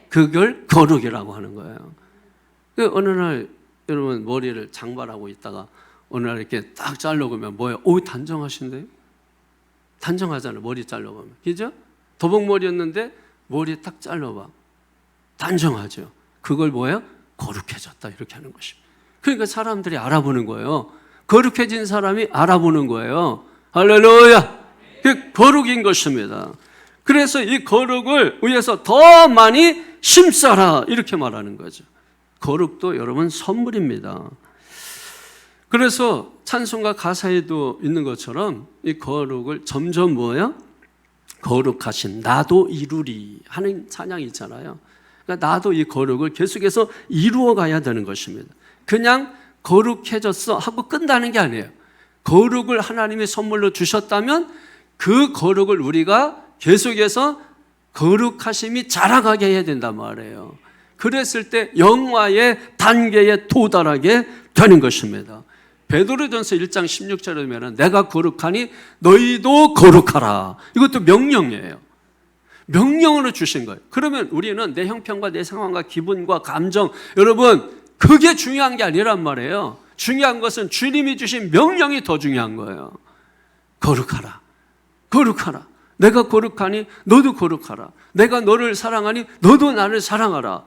Speaker 1: 그걸 거룩이라고 하는 거예요. 어느 날 여러분 머리를 장발하고 있다가 어느 날 이렇게 딱 잘라보면 뭐예요? 오, 단정하신데요? 단정하잖아요. 머리 잘라보면. 그죠? 도복머리였는데 머리 딱 잘라봐. 단정하죠. 그걸 뭐예요? 거룩해졌다. 이렇게 하는 것입니다. 그러니까 사람들이 알아보는 거예요. 거룩해진 사람이 알아보는 거예요. 할렐루야. 그게 거룩인 것입니다. 그래서 이 거룩을 위해서 더 많이 힘써라. 이렇게 말하는 거죠. 거룩도 여러분 선물입니다. 그래서 찬송가 가사에도 있는 것처럼 이 거룩을 점점 뭐예요? 거룩하신 나도 이루리 하는 찬양이 있잖아요. 그러니까 나도 이 거룩을 계속해서 이루어 가야 되는 것입니다. 그냥 거룩해졌어 하고 끝나는 게 아니에요. 거룩을 하나님이 선물로 주셨다면 그 거룩을 우리가 계속해서 거룩하심이 자라가게 해야 된단 말이에요. 그랬을 때 영화의 단계에 도달하게 되는 것입니다. 베드로전서 1장 16절에 보면 내가 거룩하니 너희도 거룩하라. 이것도 명령이에요. 명령으로 주신 거예요. 그러면 우리는 내 형편과 내 상황과 기분과 감정, 여러분 그게 중요한 게 아니란 말이에요. 중요한 것은 주님이 주신 명령이 더 중요한 거예요. 거룩하라. 거룩하라. 내가 거룩하니 너도 거룩하라. 내가 너를 사랑하니 너도 나를 사랑하라.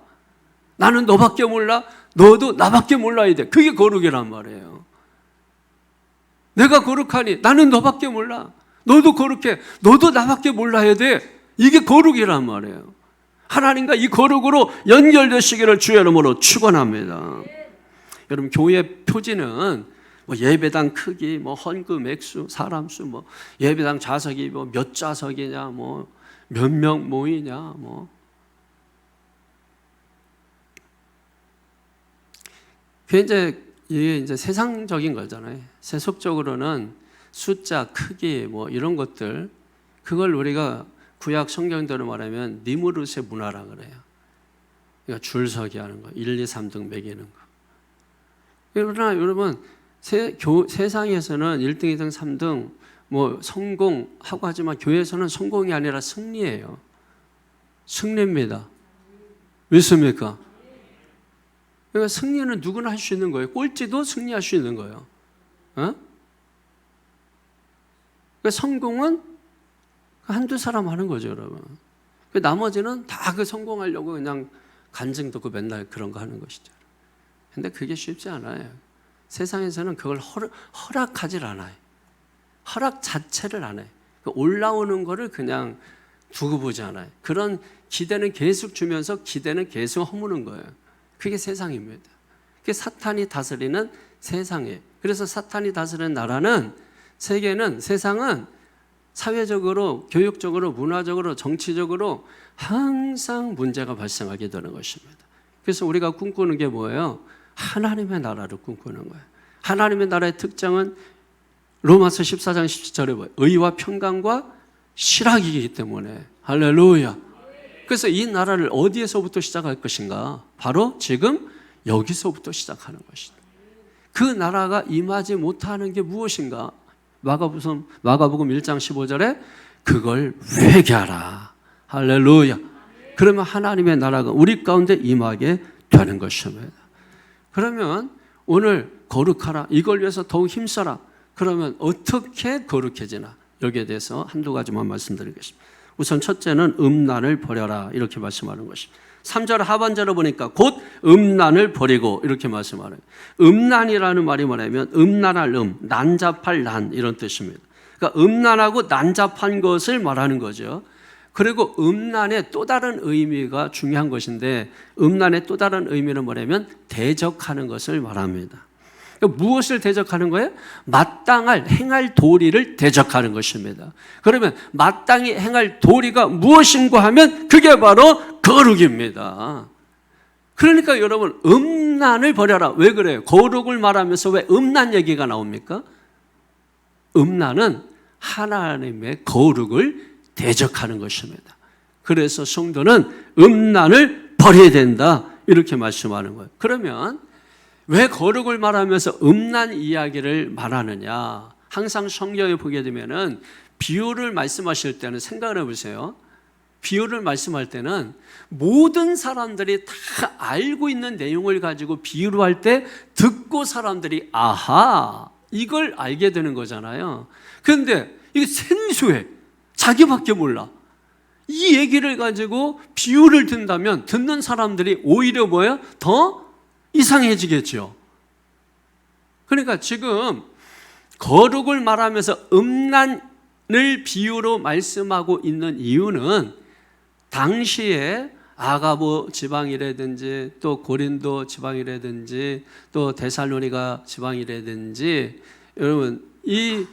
Speaker 1: 나는 너밖에 몰라. 너도 나밖에 몰라야 돼. 그게 거룩이란 말이에요. 내가 거룩하니 나는 너밖에 몰라. 너도 거룩해. 너도 나밖에 몰라야 돼. 이게 거룩이란 말이에요. 하나님과 이 거룩으로 연결되시기를 주의 이름으로 축원합니다. 여러분 교회 표지는 뭐 예배당 크기, 뭐 헌금 액수, 사람 수, 뭐 예배당 좌석이 뭐 몇 좌석이냐, 뭐 몇 명 모이냐, 뭐 그게 이제 세상적인 거잖아요. 세속적으로는 숫자, 크기, 뭐 이런 것들 그걸 우리가 구약 성경대로 말하면 니무롯의 문화라 그래요. 그러니까 줄서기 하는 거, 1, 2, 3등 매기는 거. 그러나 여러분 세상에서는 1등, 2등, 3등 뭐 성공하고 하지만 교회에서는 성공이 아니라 승리예요. 승리입니다. 믿습니까? 그러니까 승리는 누구나 할 수 있는 거예요. 꼴찌도 승리할 수 있는 거예요. 그러니까 성공은 한두 사람 하는 거죠, 여러분. 나머지는 다 그 성공하려고 그냥 간증 듣고 맨날 그런 거 하는 것이죠. 근데 그게 쉽지 않아요. 세상에서는 그걸 허락하질 않아요. 허락 자체를 안 해요. 올라오는 거를 그냥 두고 보지 않아요. 그런 기대는 계속 주면서 기대는 계속 허무는 거예요. 그게 세상입니다. 그게 사탄이 다스리는 세상이에요. 그래서 사탄이 다스리는 나라는 세계는 세상은 사회적으로, 교육적으로, 문화적으로, 정치적으로 항상 문제가 발생하게 되는 것입니다. 그래서 우리가 꿈꾸는 게 뭐예요? 하나님의 나라를 꿈꾸는 거예요. 하나님의 나라의 특징은 로마서 14장 17절에 뭐예요? 의와 평강과 실학이기 때문에. 할렐루야. 그래서 이 나라를 어디에서부터 시작할 것인가? 바로 지금 여기서부터 시작하는 것이다. 그 나라가 임하지 못하는 게 무엇인가? 마가복음 1장 15절에 그걸 회개하라. 할렐루야. 그러면 하나님의 나라가 우리 가운데 임하게 되는 것입니다. 그러면 오늘 거룩하라. 이걸 위해서 더욱 힘써라. 그러면 어떻게 거룩해지나? 여기에 대해서 한두 가지만 말씀드리겠습니다. 우선 첫째는 음란을 버려라. 이렇게 말씀하는 것입니다. 3절 하반절을 보니까 곧 음란을 버리고 이렇게 말씀하래요. 음란이라는 말이 뭐냐면 음란할 난잡할 난 이런 뜻입니다. 그러니까 음란하고 난잡한 것을 말하는 거죠. 그리고 음란의 또 다른 의미가 중요한 것인데 음란의 또 다른 의미는 뭐냐면 대적하는 것을 말합니다. 그러니까 무엇을 대적하는 거예요? 마땅할 행할 도리를 대적하는 것입니다. 그러면 마땅히 행할 도리가 무엇인가 하면 그게 바로 거룩입니다. 그러니까 여러분 음란을 버려라. 왜 그래요? 거룩을 말하면서 왜 음란 얘기가 나옵니까? 음란은 하나님의 거룩을 대적하는 것입니다. 그래서 성도는 음란을 버려야 된다. 이렇게 말씀하는 거예요. 그러면 왜 거룩을 말하면서 음란 이야기를 말하느냐? 항상 성경에 보게 되면은 비유를 말씀하실 때는 생각을 해보세요. 비유를 말씀할 때는 모든 사람들이 다 알고 있는 내용을 가지고 비유를 할 때 듣고 사람들이 아하 이걸 알게 되는 거잖아요. 그런데 이게 생소해. 자기밖에 몰라. 이 얘기를 가지고 비유를 든다면 듣는 사람들이 오히려 뭐예요? 더 이상해지겠죠. 그러니까 지금 거룩을 말하면서 음란을 비유로 말씀하고 있는 이유는 당시에 아가보 지방이라든지 또 고린도 지방이라든지 또 데살로니가 지방이라든지 여러분 이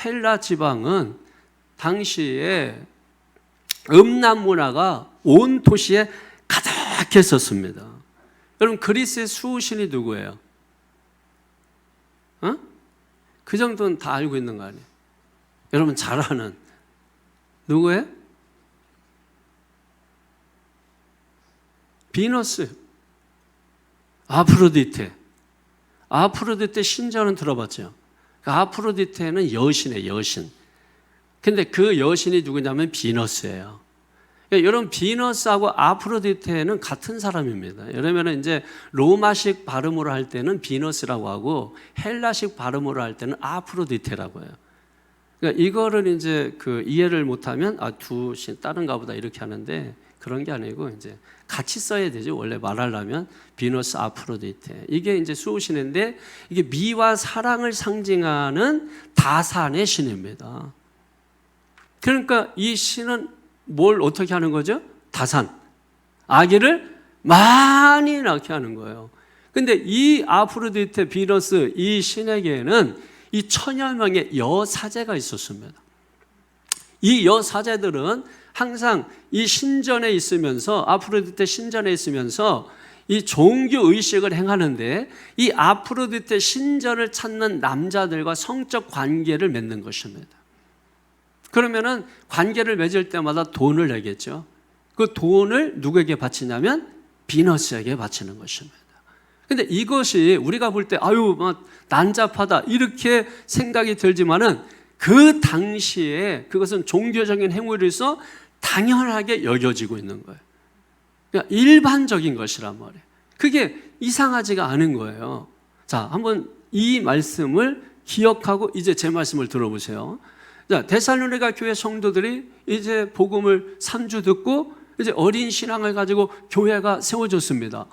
Speaker 1: 헬라 지방은 당시에 음란 문화가 온 도시에 가득했었습니다. 여러분 그리스의 수호신이 누구예요? 그 정도는 다 알고 있는 거 아니에요? 여러분 잘 아는 누구예요? 비너스. 아프로디테. 아프로디테 신전은 들어봤죠? 그 아프로디테는 여신이에요, 여신. 근데 그 여신이 누구냐면 비너스예요. 그러니까 여러분, 비너스하고 아프로디테는 같은 사람입니다. 그러면 이제 로마식 발음으로 할 때는 비너스라고 하고 헬라식 발음으로 할 때는 아프로디테라고 해요. 그러니까 이거를 이제 그 이해를 못하면 두 신 다른가 보다 이렇게 하는데 그런 게 아니고 이제 같이 써야 되죠. 원래 말하려면 비너스 아프로디테. 이게 이제 수호신인데 이게 미와 사랑을 상징하는 다산의 신입니다. 그러니까 이 신은 뭘 어떻게 하는 거죠? 다산. 아기를 많이 낳게 하는 거예요. 근데 이 아프로디테 비너스 이 신에게는 이 1000여 명의 여사제가 있었습니다. 이 여사제들은 항상 이 신전에 있으면서 아프로디테 신전에 있으면서 이 종교 의식을 행하는데 이 아프로디테 신전을 찾는 남자들과 성적 관계를 맺는 것입니다. 그러면은 관계를 맺을 때마다 돈을 내겠죠. 그 돈을 누구에게 바치냐면 비너스에게 바치는 것입니다. 근데 이것이 우리가 볼 때 난잡하다 이렇게 생각이 들지만은 그 당시에 그것은 종교적인 행위로서 당연하게 여겨지고 있는 거예요. 그러니까 일반적인 것이란 말이에요. 그게 이상하지가 않은 거예요. 자, 한번 이 말씀을 기억하고 이제 제 말씀을 들어보세요. 자, 데살로니가 교회 성도들이 이제 복음을 3주 듣고 이제 어린 신앙을 가지고 교회가 세워졌습니다.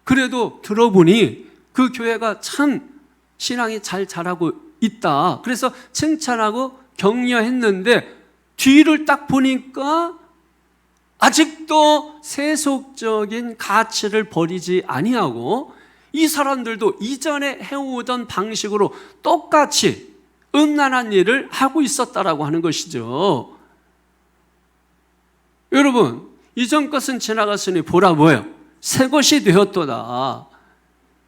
Speaker 1: 그래도 들어보니 그 교회가 참 신앙이 잘 자라고 있다. 그래서 칭찬하고 격려했는데 뒤를 딱 보니까 아직도 세속적인 가치를 버리지 아니하고 이 사람들도 이전에 해오던 방식으로 똑같이 음란한 일을 하고 있었다라고 하는 것이죠. 여러분, 이전 것은 지나갔으니 보라 뭐예요? 새 것이 되었도다.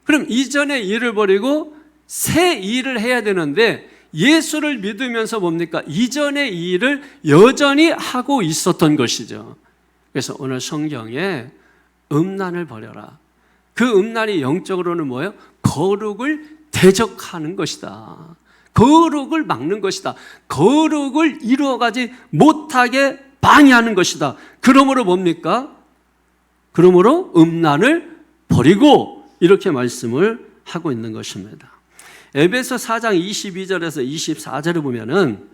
Speaker 1: 그럼 이전의 일을 버리고 새 일을 해야 되는데 예수를 믿으면서 뭡니까? 이전의 일을 여전히 하고 있었던 것이죠. 그래서 오늘 성경에 음란을 버려라. 그 음란이 영적으로는 뭐예요? 거룩을 대적하는 것이다. 거룩을 막는 것이다. 거룩을 이루어가지 못하게 방해하는 것이다. 그러므로 뭡니까? 그러므로 음란을 버리고 이렇게 말씀을 하고 있는 것입니다. 에베소 4장 22절에서 24절을 보면은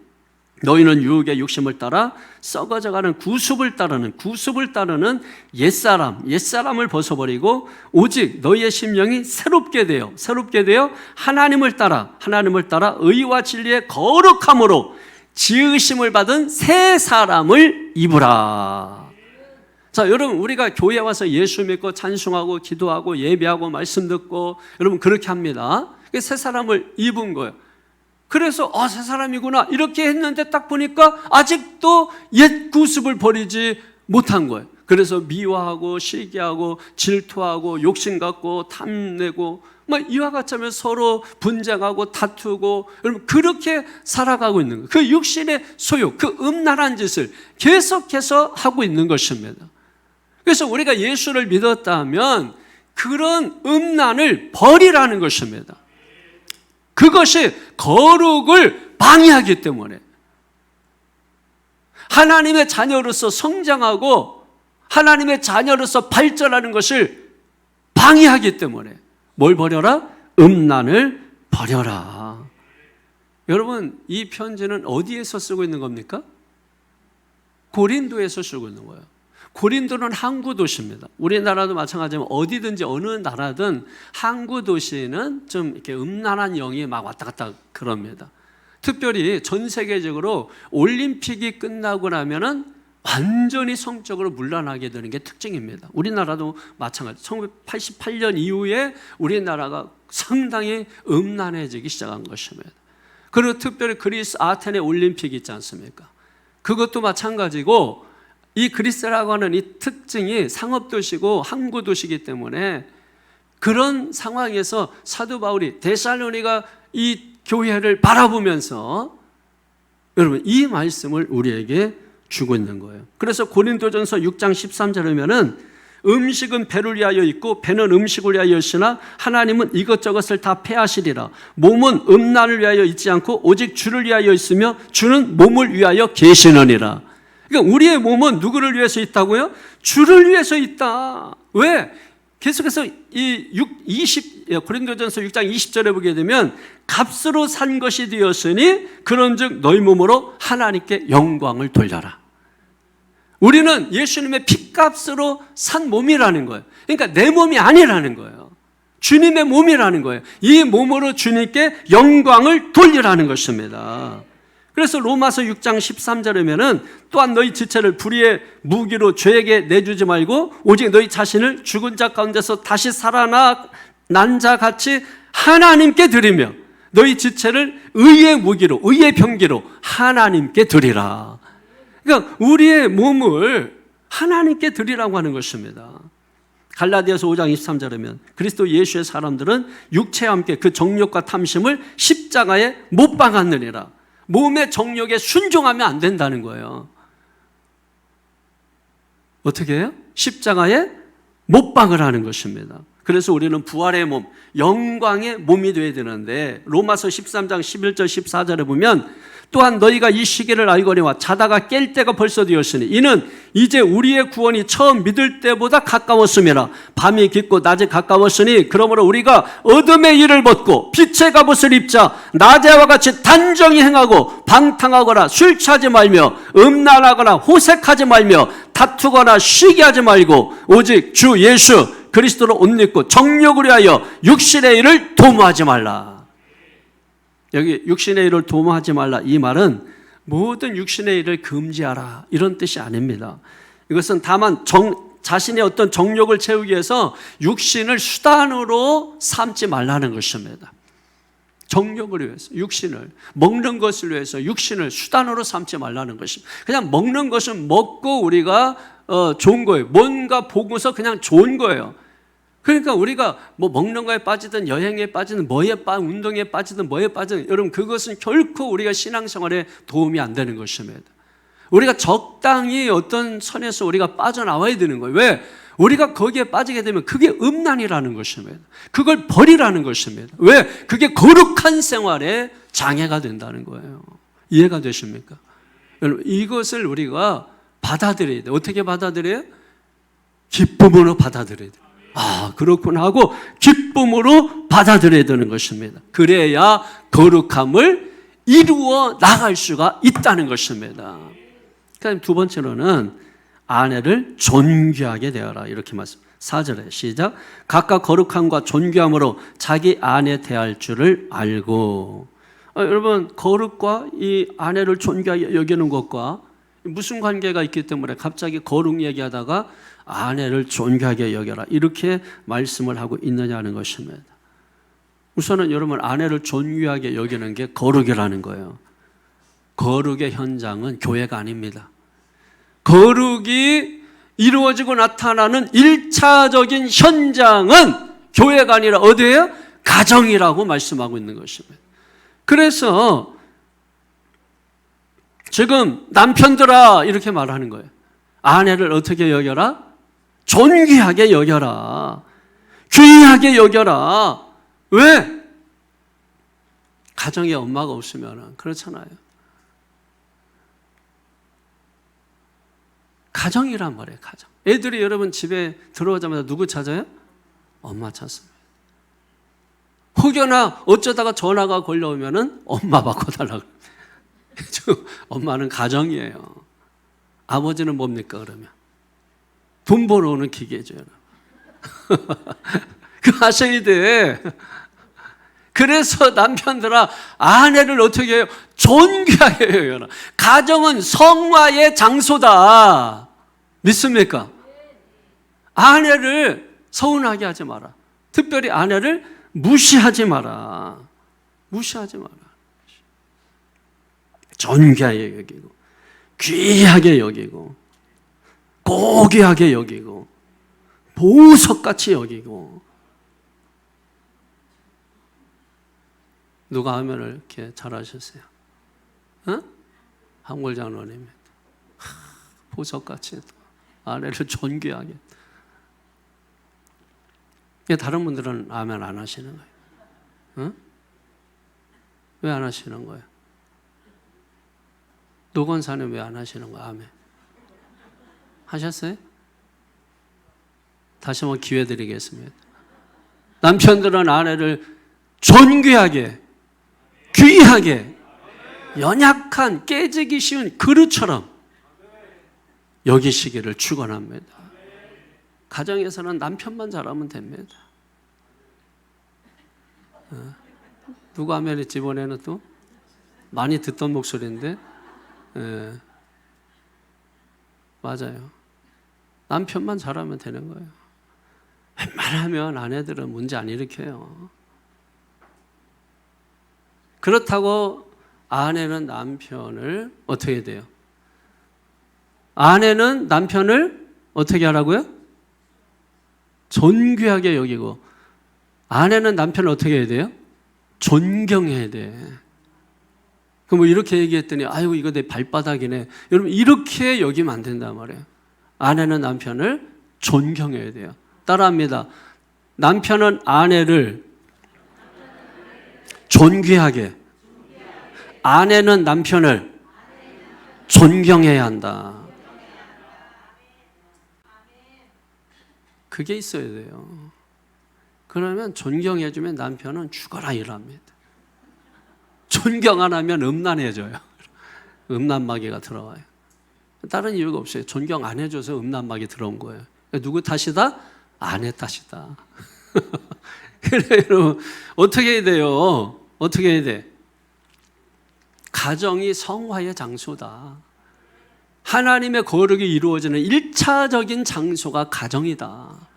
Speaker 1: 너희는 유혹의 욕심을 따라 썩어져가는 구습을 따르는 옛사람을 벗어버리고 오직 너희의 심령이 새롭게 되어 하나님을 따라 의와 진리의 거룩함으로 지으심을 받은 새 사람을 입으라. 자, 여러분, 우리가 교회 와서 예수 믿고 찬송하고 기도하고 예배하고 말씀 듣고 여러분 그렇게 합니다. 새 사람을 입은 거예요. 그래서 새 사람이구나 이렇게 했는데 딱 보니까 아직도 옛 구습을 버리지 못한 거예요. 그래서 미워하고 시기하고 질투하고 욕심 갖고 탐내고 이와 같이 하면 서로 분쟁하고 다투고 여러분 그렇게 살아가고 있는 거예요. 그 육신의 소욕, 그 음란한 짓을 계속해서 하고 있는 것입니다. 그래서 우리가 예수를 믿었다면 그런 음란을 버리라는 것입니다. 그것이 거룩을 방해하기 때문에 하나님의 자녀로서 성장하고 하나님의 자녀로서 발전하는 것을 방해하기 때문에 뭘 버려라? 음란을 버려라. 여러분, 이 편지는 어디에서 쓰고 있는 겁니까? 고린도에서 쓰고 있는 거예요. 고린도는 항구 도시입니다. 우리나라도 마찬가지지만 어디든지 어느 나라든 항구 도시는 좀 이렇게 음란한 영이 막 왔다 갔다 그럽니다. 특별히 전 세계적으로 올림픽이 끝나고 나면은 완전히 성적으로 문란하게 되는 게 특징입니다. 우리나라도 마찬가지. 1988년 이후에 우리나라가 상당히 음란해지기 시작한 것입니다. 그리고 특별히 그리스 아테네 올림픽이 있지 않습니까? 그것도 마찬가지고 이 그리스라고 하는 이 특징이 상업도시고 항구도시이기 때문에 그런 상황에서 사도 바울이 데살로니가 이 교회를 바라보면서 여러분 이 말씀을 우리에게 주고 있는 거예요. 그래서 고린도전서 6장 13절에 보면은 음식은 배를 위하여 있고 배는 음식을 위하여 있으나 하나님은 이것저것을 다 패하시리라. 몸은 음란을 위하여 있지 않고 오직 주를 위하여 있으며 주는 몸을 위하여 계시느니라. 그러니까 우리의 몸은 누구를 위해서 있다고요? 주를 위해서 있다. 왜? 계속해서 고린도전서 6장 20절에 보게 되면 값으로 산 것이 되었으니 그런즉 너희 몸으로 하나님께 영광을 돌려라. 우리는 예수님의 피값으로 산 몸이라는 거예요. 그러니까 내 몸이 아니라는 거예요. 주님의 몸이라는 거예요. 이 몸으로 주님께 영광을 돌리라는 것입니다. 그래서 로마서 6장 13절에 보면은 또한 너희 지체를 불의의 무기로 죄에게 내주지 말고 오직 너희 자신을 죽은 자 가운데서 다시 살아난 자 같이 하나님께 드리며 너희 지체를 의의 무기로 의의 병기로 하나님께 드리라. 그러니까 우리의 몸을 하나님께 드리라고 하는 것입니다. 갈라디아서 5장 23절에 보면 그리스도 예수의 사람들은 육체와 함께 그 정욕과 탐심을 십자가에 못 박았느니라. 몸의 정욕에 순종하면 안 된다는 거예요. 어떻게 해요? 십자가에 못 박으라는 것입니다. 그래서 우리는 부활의 몸, 영광의 몸이 되어야 되는데 로마서 13장 11절 14절에 보면 또한 너희가 이 시기를 알거니와 자다가 깰 때가 벌써 되었으니 이는 이제 우리의 구원이 처음 믿을 때보다 가까웠음이라. 밤이 깊고 낮이 가까웠으니 그러므로 우리가 어둠의 일을 벗고 빛의 갑옷을 입자. 낮에와 같이 단정히 행하고 방탕하거나 술 취하지 말며 음란하거나 호색하지 말며 다투거나 시기하지 말고 오직 주 예수 그리스도로 옷 입고 정욕을 위하여 육신의 일을 도모하지 말라. 여기 육신의 일을 도모하지 말라, 이 말은 모든 육신의 일을 금지하라 이런 뜻이 아닙니다. 이것은 다만 자신의 어떤 정욕을 채우기 위해서 육신을 수단으로 삼지 말라는 것입니다. 정욕을 위해서 육신을, 먹는 것을 위해서 육신을 수단으로 삼지 말라는 것입니다. 그냥 먹는 것은 먹고 우리가 좋은 거예요. 뭔가 보고서 그냥 좋은 거예요. 그러니까 우리가 뭐 먹는 거에 빠지든 여행에 빠지든 운동에 빠지든 뭐에 빠지든 여러분 그것은 결코 우리가 신앙생활에 도움이 안 되는 것입니다. 우리가 적당히 어떤 선에서 우리가 빠져나와야 되는 거예요. 왜? 우리가 거기에 빠지게 되면 그게 음란이라는 것입니다. 그걸 버리라는 것입니다. 왜? 그게 거룩한 생활에 장애가 된다는 거예요. 이해가 되십니까? 여러분 이것을 우리가 받아들여야 돼요. 어떻게 받아들여요? 기쁨으로 받아들여야 돼요. 아, 그렇구나 하고 기쁨으로 받아들여야 되는 것입니다. 그래야 거룩함을 이루어 나갈 수가 있다는 것입니다. 그러니까 두 번째로는 아내를 존귀하게 대하라 이렇게 말씀. 4절에 시작. 각각 거룩함과 존귀함으로 자기 아내 대할 줄을 알고. 여러분 거룩과 이 아내를 존귀하게 여기는 것과 무슨 관계가 있기 때문에 갑자기 거룩 얘기하다가 아내를 존귀하게 여겨라 이렇게 말씀을 하고 있느냐는 것입니다. 우선은 여러분 아내를 존귀하게 여기는 게 거룩이라는 거예요. 거룩의 현장은 교회가 아닙니다. 거룩이 이루어지고 나타나는 1차적인 현장은 교회가 아니라 어디예요? 가정이라고 말씀하고 있는 것입니다. 그래서 지금 남편들아 이렇게 말하는 거예요. 아내를 어떻게 여겨라? 존귀하게 여겨라. 귀하게 여겨라. 왜? 가정에 엄마가 없으면 그렇잖아요. 가정이란 말이에요. 가정. 애들이 여러분 집에 들어오자마자 누구 찾아요? 엄마 찾습니다. 혹여나 어쩌다가 전화가 걸려오면 엄마 바꿔달라고. 엄마는 가정이에요. 아버지는 뭡니까 그러면? 돈 벌어오는 기계죠. 그거 아셔야 돼. 그래서 남편들아 아내를 어떻게 해요? 존귀하게 해요. 가정은 성화의 장소다. 믿습니까? 아내를 서운하게 하지 마라. 특별히 아내를 무시하지 마라. 무시하지 마라. 존귀하게 여기고 귀하게 여기고 고귀하게 여기고 보석같이 여기고. 누가 하면을 이렇게 잘하셨어요? 한골 장로님이 보석같이 아내를 존귀하게. 왜 다른 분들은 아멘 안 하시는 거예요? 응? 왜 안 하시는 거예요? 노건사는 왜 안 하시는 거예요? 아멘. 하셨어요? 다시 한번 기회 드리겠습니다. 남편들은 아내를 존귀하게, 귀하게, 연약한, 깨지기 쉬운 그릇처럼 여기시기를 축원합니다. 가정에서는 남편만 잘하면 됩니다. 누가 아멘 했지 이번에는 또? 많이 듣던 목소리인데 맞아요. 남편만 잘하면 되는 거예요. 웬만하면 아내들은 문제 안 일으켜요. 그렇다고 아내는 남편을 어떻게 돼요? 아내는 남편을 어떻게 하라고요? 존귀하게 여기고, 아내는 남편을 어떻게 해야 돼요? 존경해야 돼. 그럼 뭐 이렇게 얘기했더니 아이고 이거 내 발바닥이네. 여러분 이렇게 여기면 안 된단 말이에요. 아내는 남편을 존경해야 돼요. 따라합니다. 남편은 아내를 존귀하게, 아내는 남편을 존경해야 한다. 그게 있어야 돼요. 그러면 존경해주면 남편은 죽어라 일합니다. 존경 안 하면 음란해져요. 음란마귀가 들어와요. 다른 이유가 없어요. 존경 안 해줘서 음란마귀 들어온 거예요. 누구 탓이다? 아내 탓이다. 그래 여러분 어떻게 해야 돼요? 어떻게 해야 돼? 가정이 성화의 장소다. 하나님의 거룩이 이루어지는 1차적인 장소가 가정이다.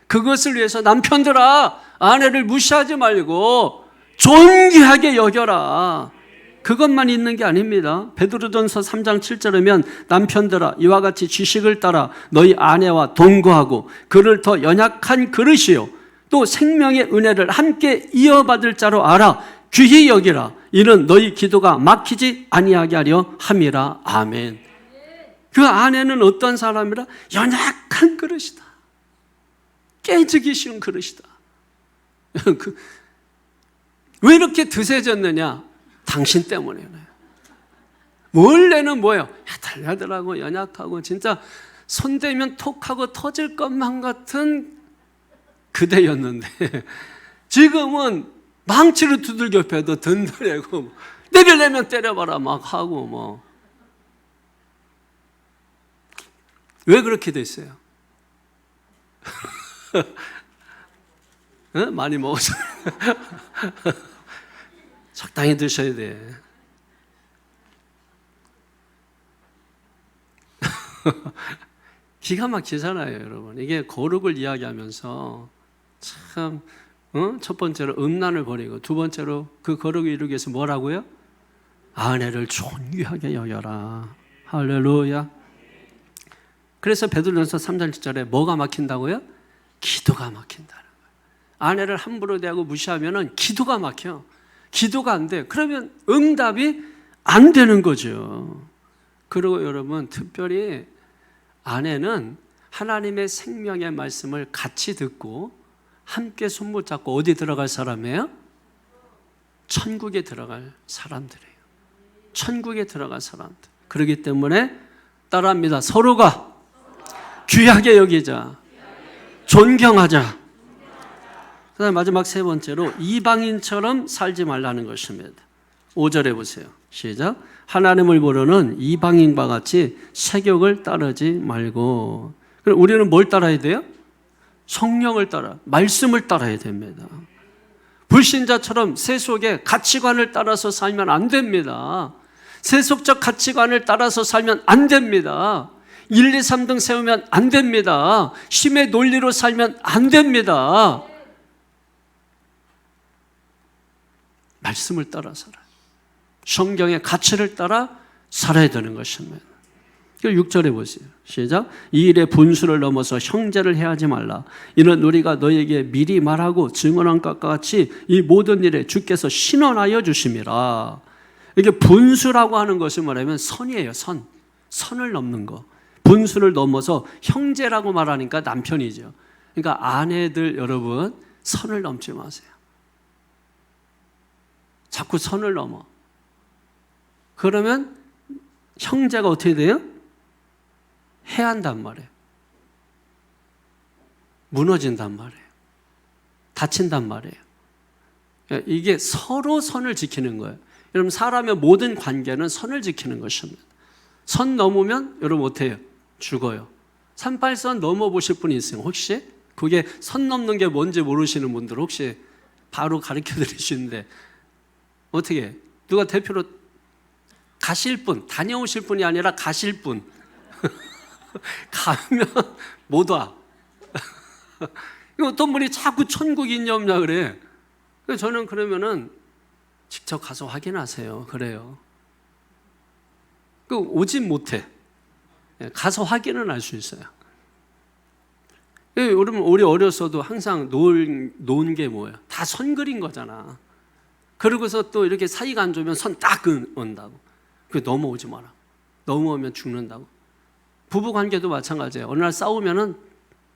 Speaker 1: 그것을 위해서 남편들아 아내를 무시하지 말고 존귀하게 여겨라. 그것만 있는 게 아닙니다. 베드로전서 3장 7절이면 남편들아 이와 같이 지식을 따라 너희 아내와 동거하고 그를 더 연약한 그릇이요 또 생명의 은혜를 함께 이어받을 자로 알아 귀히 여기라. 이는 너희 기도가 막히지 아니하게 하려 함이라. 아멘. 그 아내는 어떤 사람이라? 연약한 그릇이다. 깨지기 쉬운 그릇이다. 왜 이렇게 드세졌느냐? 당신 때문에. 원래는 뭐예요? 야들야들하고 연약하고 진짜 손대면 톡하고 터질 것만 같은 그대였는데 지금은 망치를 두들겨 패도 든든하고 때리려면 때려봐라 막 하고 뭐. 왜 그렇게 됐어요? 많이 먹어서 적당히 드셔야 돼. 기가 막히잖아요, 여러분. 이게 거룩을 이야기하면서 참 첫 번째로 음란을 버리고 두 번째로 그 거룩을 이루기 위해서 뭐라고요? 아내를 존귀하게 여겨라. 할렐루야. 그래서 베드로전서 3장 7절에 뭐가 막힌다고요? 기도가 막힌다는 거예요. 아내를 함부로 대하고 무시하면 기도가 막혀. 기도가 안 돼. 그러면 응답이 안 되는 거죠. 그리고 여러분 특별히 아내는 하나님의 생명의 말씀을 같이 듣고 함께 손못 잡고 어디 들어갈 사람이에요? 천국에 들어갈 사람들이에요. 천국에 들어갈 사람들. 그렇기 때문에 따라합니다. 서로가 귀하게 여기자. 존경하자. 그다음 마지막 세 번째로 이방인처럼 살지 말라는 것입니다. 5절에 보세요. 시작. 하나님을 모르는 이방인과 같이 세욕을 따르지 말고. 그럼 우리는 뭘 따라야 돼요? 성령을 따라, 말씀을 따라야 됩니다. 불신자처럼 세속의 가치관을 따라서 살면 안 됩니다. 세속적 가치관을 따라서 살면 안 됩니다. 1, 2, 3등 세우면 안 됩니다. 힘의 논리로 살면 안 됩니다. 말씀을 따라 살아요. 성경의 가치를 따라 살아야 되는 것입니다. 6절에 보세요. 시작. 이 일의 분수를 넘어서 형제를 해하지 말라. 이는 우리가 너에게 미리 말하고 증언한 것과 같이 이 모든 일에 주께서 신원하여 주심이라. 이게 분수라고 하는 것은 뭐냐면 선이에요. 선을 넘는 거. 분수를 넘어서 형제라고 말하니까 남편이죠. 그러니까 아내들 여러분, 선을 넘지 마세요. 자꾸 선을 넘어. 그러면 형제가 어떻게 돼요? 해한단 말이에요. 무너진단 말이에요. 다친단 말이에요. 이게 서로 선을 지키는 거예요. 여러분, 사람의 모든 관계는 선을 지키는 것입니다. 선 넘으면 여러분 어때요? 죽어요. 38선 넘어보실 분이 있어요. 혹시? 그게 선 넘는 게 뭔지 모르시는 분들 혹시 바로 가르쳐 드릴 수 있는데, 어떻게? 누가 대표로 가실 분, 다녀오실 분이 아니라 가실 분. 가면 못 와. 어떤 분이 자꾸 천국이 있냐 없냐 그래. 그래서 저는 그러면은 직접 가서 확인하세요. 그래요. 오진 못해. 가서 확인은 할 수 있어요. 여러분, 우리 어렸어도 항상 놓은 게 뭐예요? 다 선 그린 거잖아. 그러고서 또 이렇게 사이가 안 좋으면 선 딱 그은다고. 넘어오지 마라. 넘어오면 죽는다고. 부부 관계도 마찬가지예요. 어느 날 싸우면은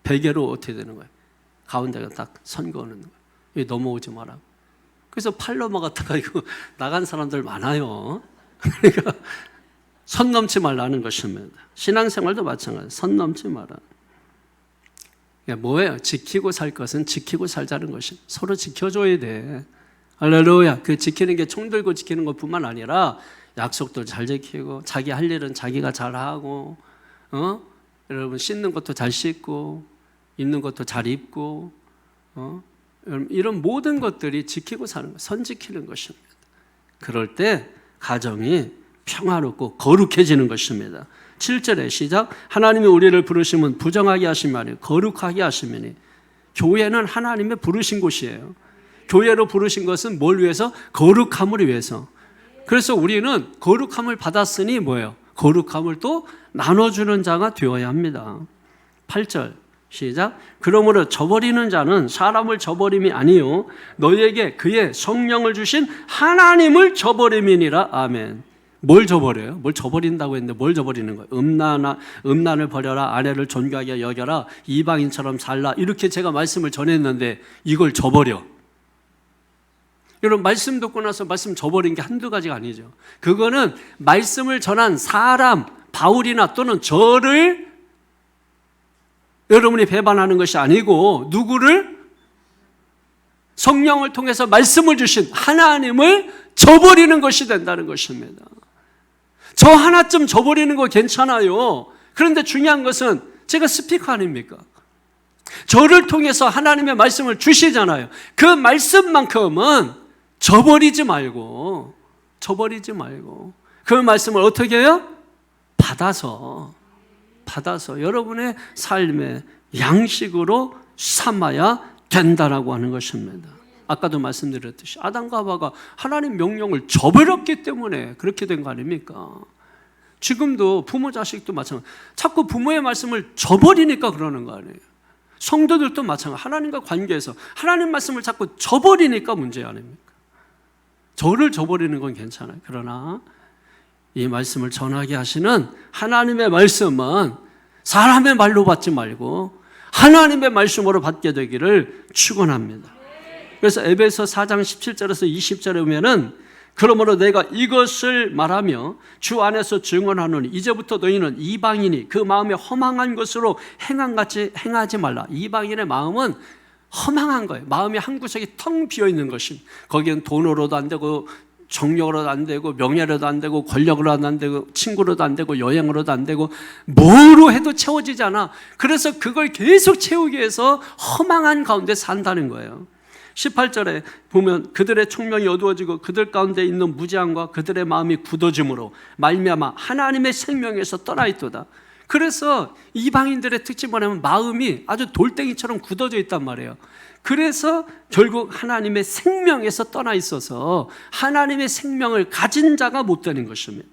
Speaker 1: 베개로 어떻게 되는 거예요? 가운데가 딱 선 그어는 거예요. 넘어오지 마라. 그래서 팔 넘어갔다가 이거 나간 사람들 많아요. 그러니까 선 넘지 말라는 것입니다. 신앙생활도 마찬가지예요. 선 넘지 마라. 뭐예요? 지키고 살 것은 지키고 살자는 것이 서로 지켜줘야 돼. 할렐루야. 그 지키는 게 총 들고 지키는 것뿐만 아니라 약속도 잘 지키고 자기 할 일은 자기가 잘 하고, 여러분 씻는 것도 잘 씻고 입는 것도 잘 입고, 이런 모든 것들이 지키고 사는 것, 선 지키는 것입니다. 그럴 때 가정이 평화롭고 거룩해지는 것입니다. 7절에 시작. 하나님이 우리를 부르시면 부정하게 하심이 아니요 거룩하게 하심이니. 교회는 하나님의 부르신 곳이에요. 교회로 부르신 것은 뭘 위해서? 거룩함을 위해서. 그래서 우리는 거룩함을 받았으니 뭐예요? 거룩함을 또 나눠주는 자가 되어야 합니다. 8절 시작. 그러므로 저버리는 자는 사람을 저버림이 아니요 너희에게 그의 성령을 주신 하나님을 저버림이니라. 아멘. 뭘 저버려요? 뭘 저버린다고 했는데 뭘 저버리는 거예요? 음란을 버려라, 아내를 존귀하게 여겨라, 이방인처럼 살라, 이렇게 제가 말씀을 전했는데 이걸 저버려. 여러분, 말씀 듣고 나서 말씀 저버린 게 한두 가지가 아니죠. 그거는 말씀을 전한 사람, 바울이나 또는 저를 여러분이 배반하는 것이 아니고 누구를? 성령을 통해서 말씀을 주신 하나님을 저버리는 것이 된다는 것입니다. 저 하나쯤 저버리는 거 괜찮아요. 그런데 중요한 것은 제가 스피커 아닙니까? 저를 통해서 하나님의 말씀을 주시잖아요. 그 말씀만큼은 저버리지 말고 그 말씀을 어떻게 해요? 받아서 여러분의 삶의 양식으로 삼아야 된다라고 하는 것입니다. 아까도 말씀드렸듯이 아담과 하와가 하나님 명령을 저버렸기 때문에 그렇게 된 거 아닙니까? 지금도 부모 자식도 마찬가지. 자꾸 부모의 말씀을 저버리니까 그러는 거 아니에요. 성도들도 마찬가지. 하나님과 관계에서 하나님 말씀을 자꾸 저버리니까 문제 아닙니까? 저를 저버리는 건 괜찮아요. 그러나 이 말씀을 전하게 하시는 하나님의 말씀은 사람의 말로 받지 말고 하나님의 말씀으로 받게 되기를 축원합니다. 그래서 에베소 4장 17절에서 20절에 보면은 그러므로 내가 이것을 말하며 주 안에서 증언하노니 이제부터 너희는 이방인이 그 마음에 허망한 것으로 행함같이 행하지 말라. 이방인의 마음은 허망한 거예요. 마음이 한 구석이 텅 비어 있는 것입니다. 거기는 돈으로도 안 되고 정력으로도 안 되고 명예로도 안 되고 권력으로도 안 되고 친구로도 안 되고 여행으로도 안 되고 뭐로 해도 채워지지 않아. 그래서 그걸 계속 채우기 위해서 허망한 가운데 산다는 거예요. 18절에 보면 그들의 총명이 어두워지고 그들 가운데 있는 무지함과 그들의 마음이 굳어짐으로 말미암아 하나님의 생명에서 떠나 있도다. 그래서 이방인들의 특징 뭐냐면 마음이 아주 돌덩이처럼 굳어져 있단 말이에요. 그래서 결국 하나님의 생명에서 떠나 있어서 하나님의 생명을 가진 자가 못 되는 것입니다.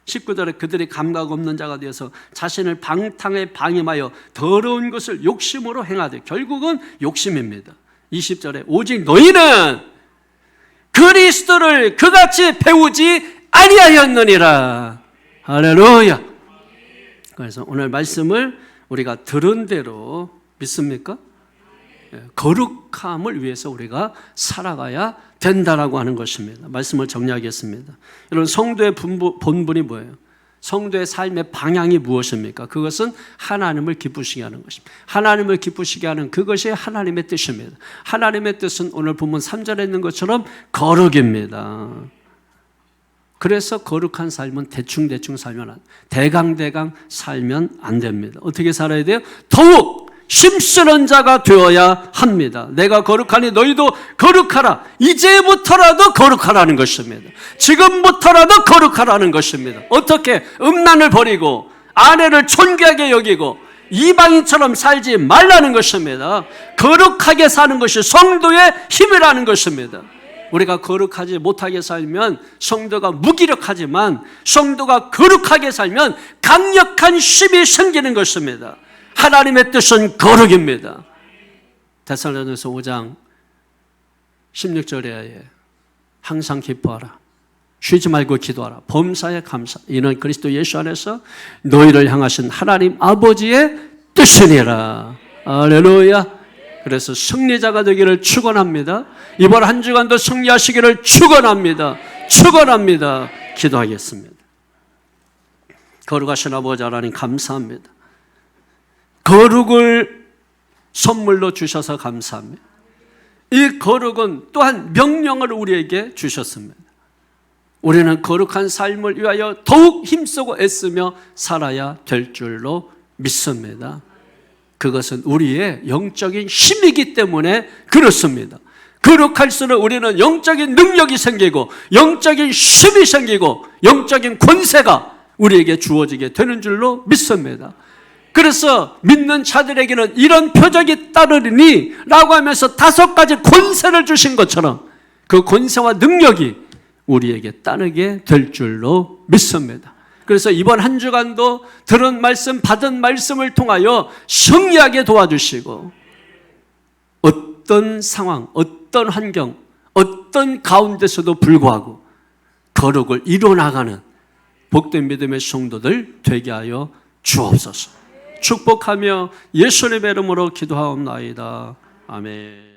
Speaker 1: 19절에 그들이 감각 없는 자가 되어서 자신을 방탕에 방임하여 더러운 것을 욕심으로 행하되 결국은 욕심입니다. 20절에 오직 너희는 그리스도를 그같이 배우지 아니하였느니라. 할렐루야. 그래서 오늘 말씀을 우리가 들은 대로 믿습니까? 거룩함을 위해서 우리가 살아가야 된다라고 하는 것입니다. 말씀을 정리하겠습니다. 여러분, 성도의 본분이 뭐예요? 성도의 삶의 방향이 무엇입니까? 그것은 하나님을 기쁘시게 하는 것입니다. 하나님을 기쁘시게 하는 그것이 하나님의 뜻입니다. 하나님의 뜻은 오늘 본문 3절에 있는 것처럼 거룩입니다. 그래서 거룩한 삶은 대충 살면 안 돼요. 대강 살면 안 됩니다. 어떻게 살아야 돼요? 더욱 힘쓰는 자가 되어야 합니다. 내가 거룩하니 너희도 거룩하라. 이제부터라도 거룩하라는 것입니다. 지금부터라도 거룩하라는 것입니다. 어떻게? 음란을 버리고 아내를 존귀하게 여기고 이방인처럼 살지 말라는 것입니다. 거룩하게 사는 것이 성도의 힘이라는 것입니다. 우리가 거룩하지 못하게 살면 성도가 무기력하지만 성도가 거룩하게 살면 강력한 힘이 생기는 것입니다. 하나님의 뜻은 거룩입니다. 데살로니가서 5장 16절에 항상 기뻐하라. 쉬지 말고 기도하라. 범사에 감사. 이는 그리스도 예수 안에서 너희를 향하신 하나님 아버지의 뜻이니라. 할렐루야. 그래서 승리자가 되기를 축원합니다. 이번 한 주간도 승리하시기를 축원합니다. 축원합니다. 기도하겠습니다. 거룩하신 아버지 하나님 감사합니다. 거룩을 선물로 주셔서 감사합니다. 이 거룩은 또한 명령을 우리에게 주셨습니다. 우리는 거룩한 삶을 위하여 더욱 힘쓰고 애쓰며 살아야 될 줄로 믿습니다. 그것은 우리의 영적인 힘이기 때문에 그렇습니다. 거룩할수록 우리는 영적인 능력이 생기고 영적인 힘이 생기고 영적인 권세가 우리에게 주어지게 되는 줄로 믿습니다. 그래서 믿는 자들에게는 이런 표적이 따르리니 라고 하면서 5가지 권세를 주신 것처럼 그 권세와 능력이 우리에게 따르게 될 줄로 믿습니다. 그래서 이번 한 주간도 들은 말씀, 받은 말씀을 통하여 승리하게 도와주시고 어떤 상황, 어떤 환경, 어떤 가운데서도 불구하고 거룩을 이뤄나가는 복된 믿음의 성도들 되게 하여 주옵소서. 축복하며 예수님의 이름으로 기도하옵나이다. 아멘.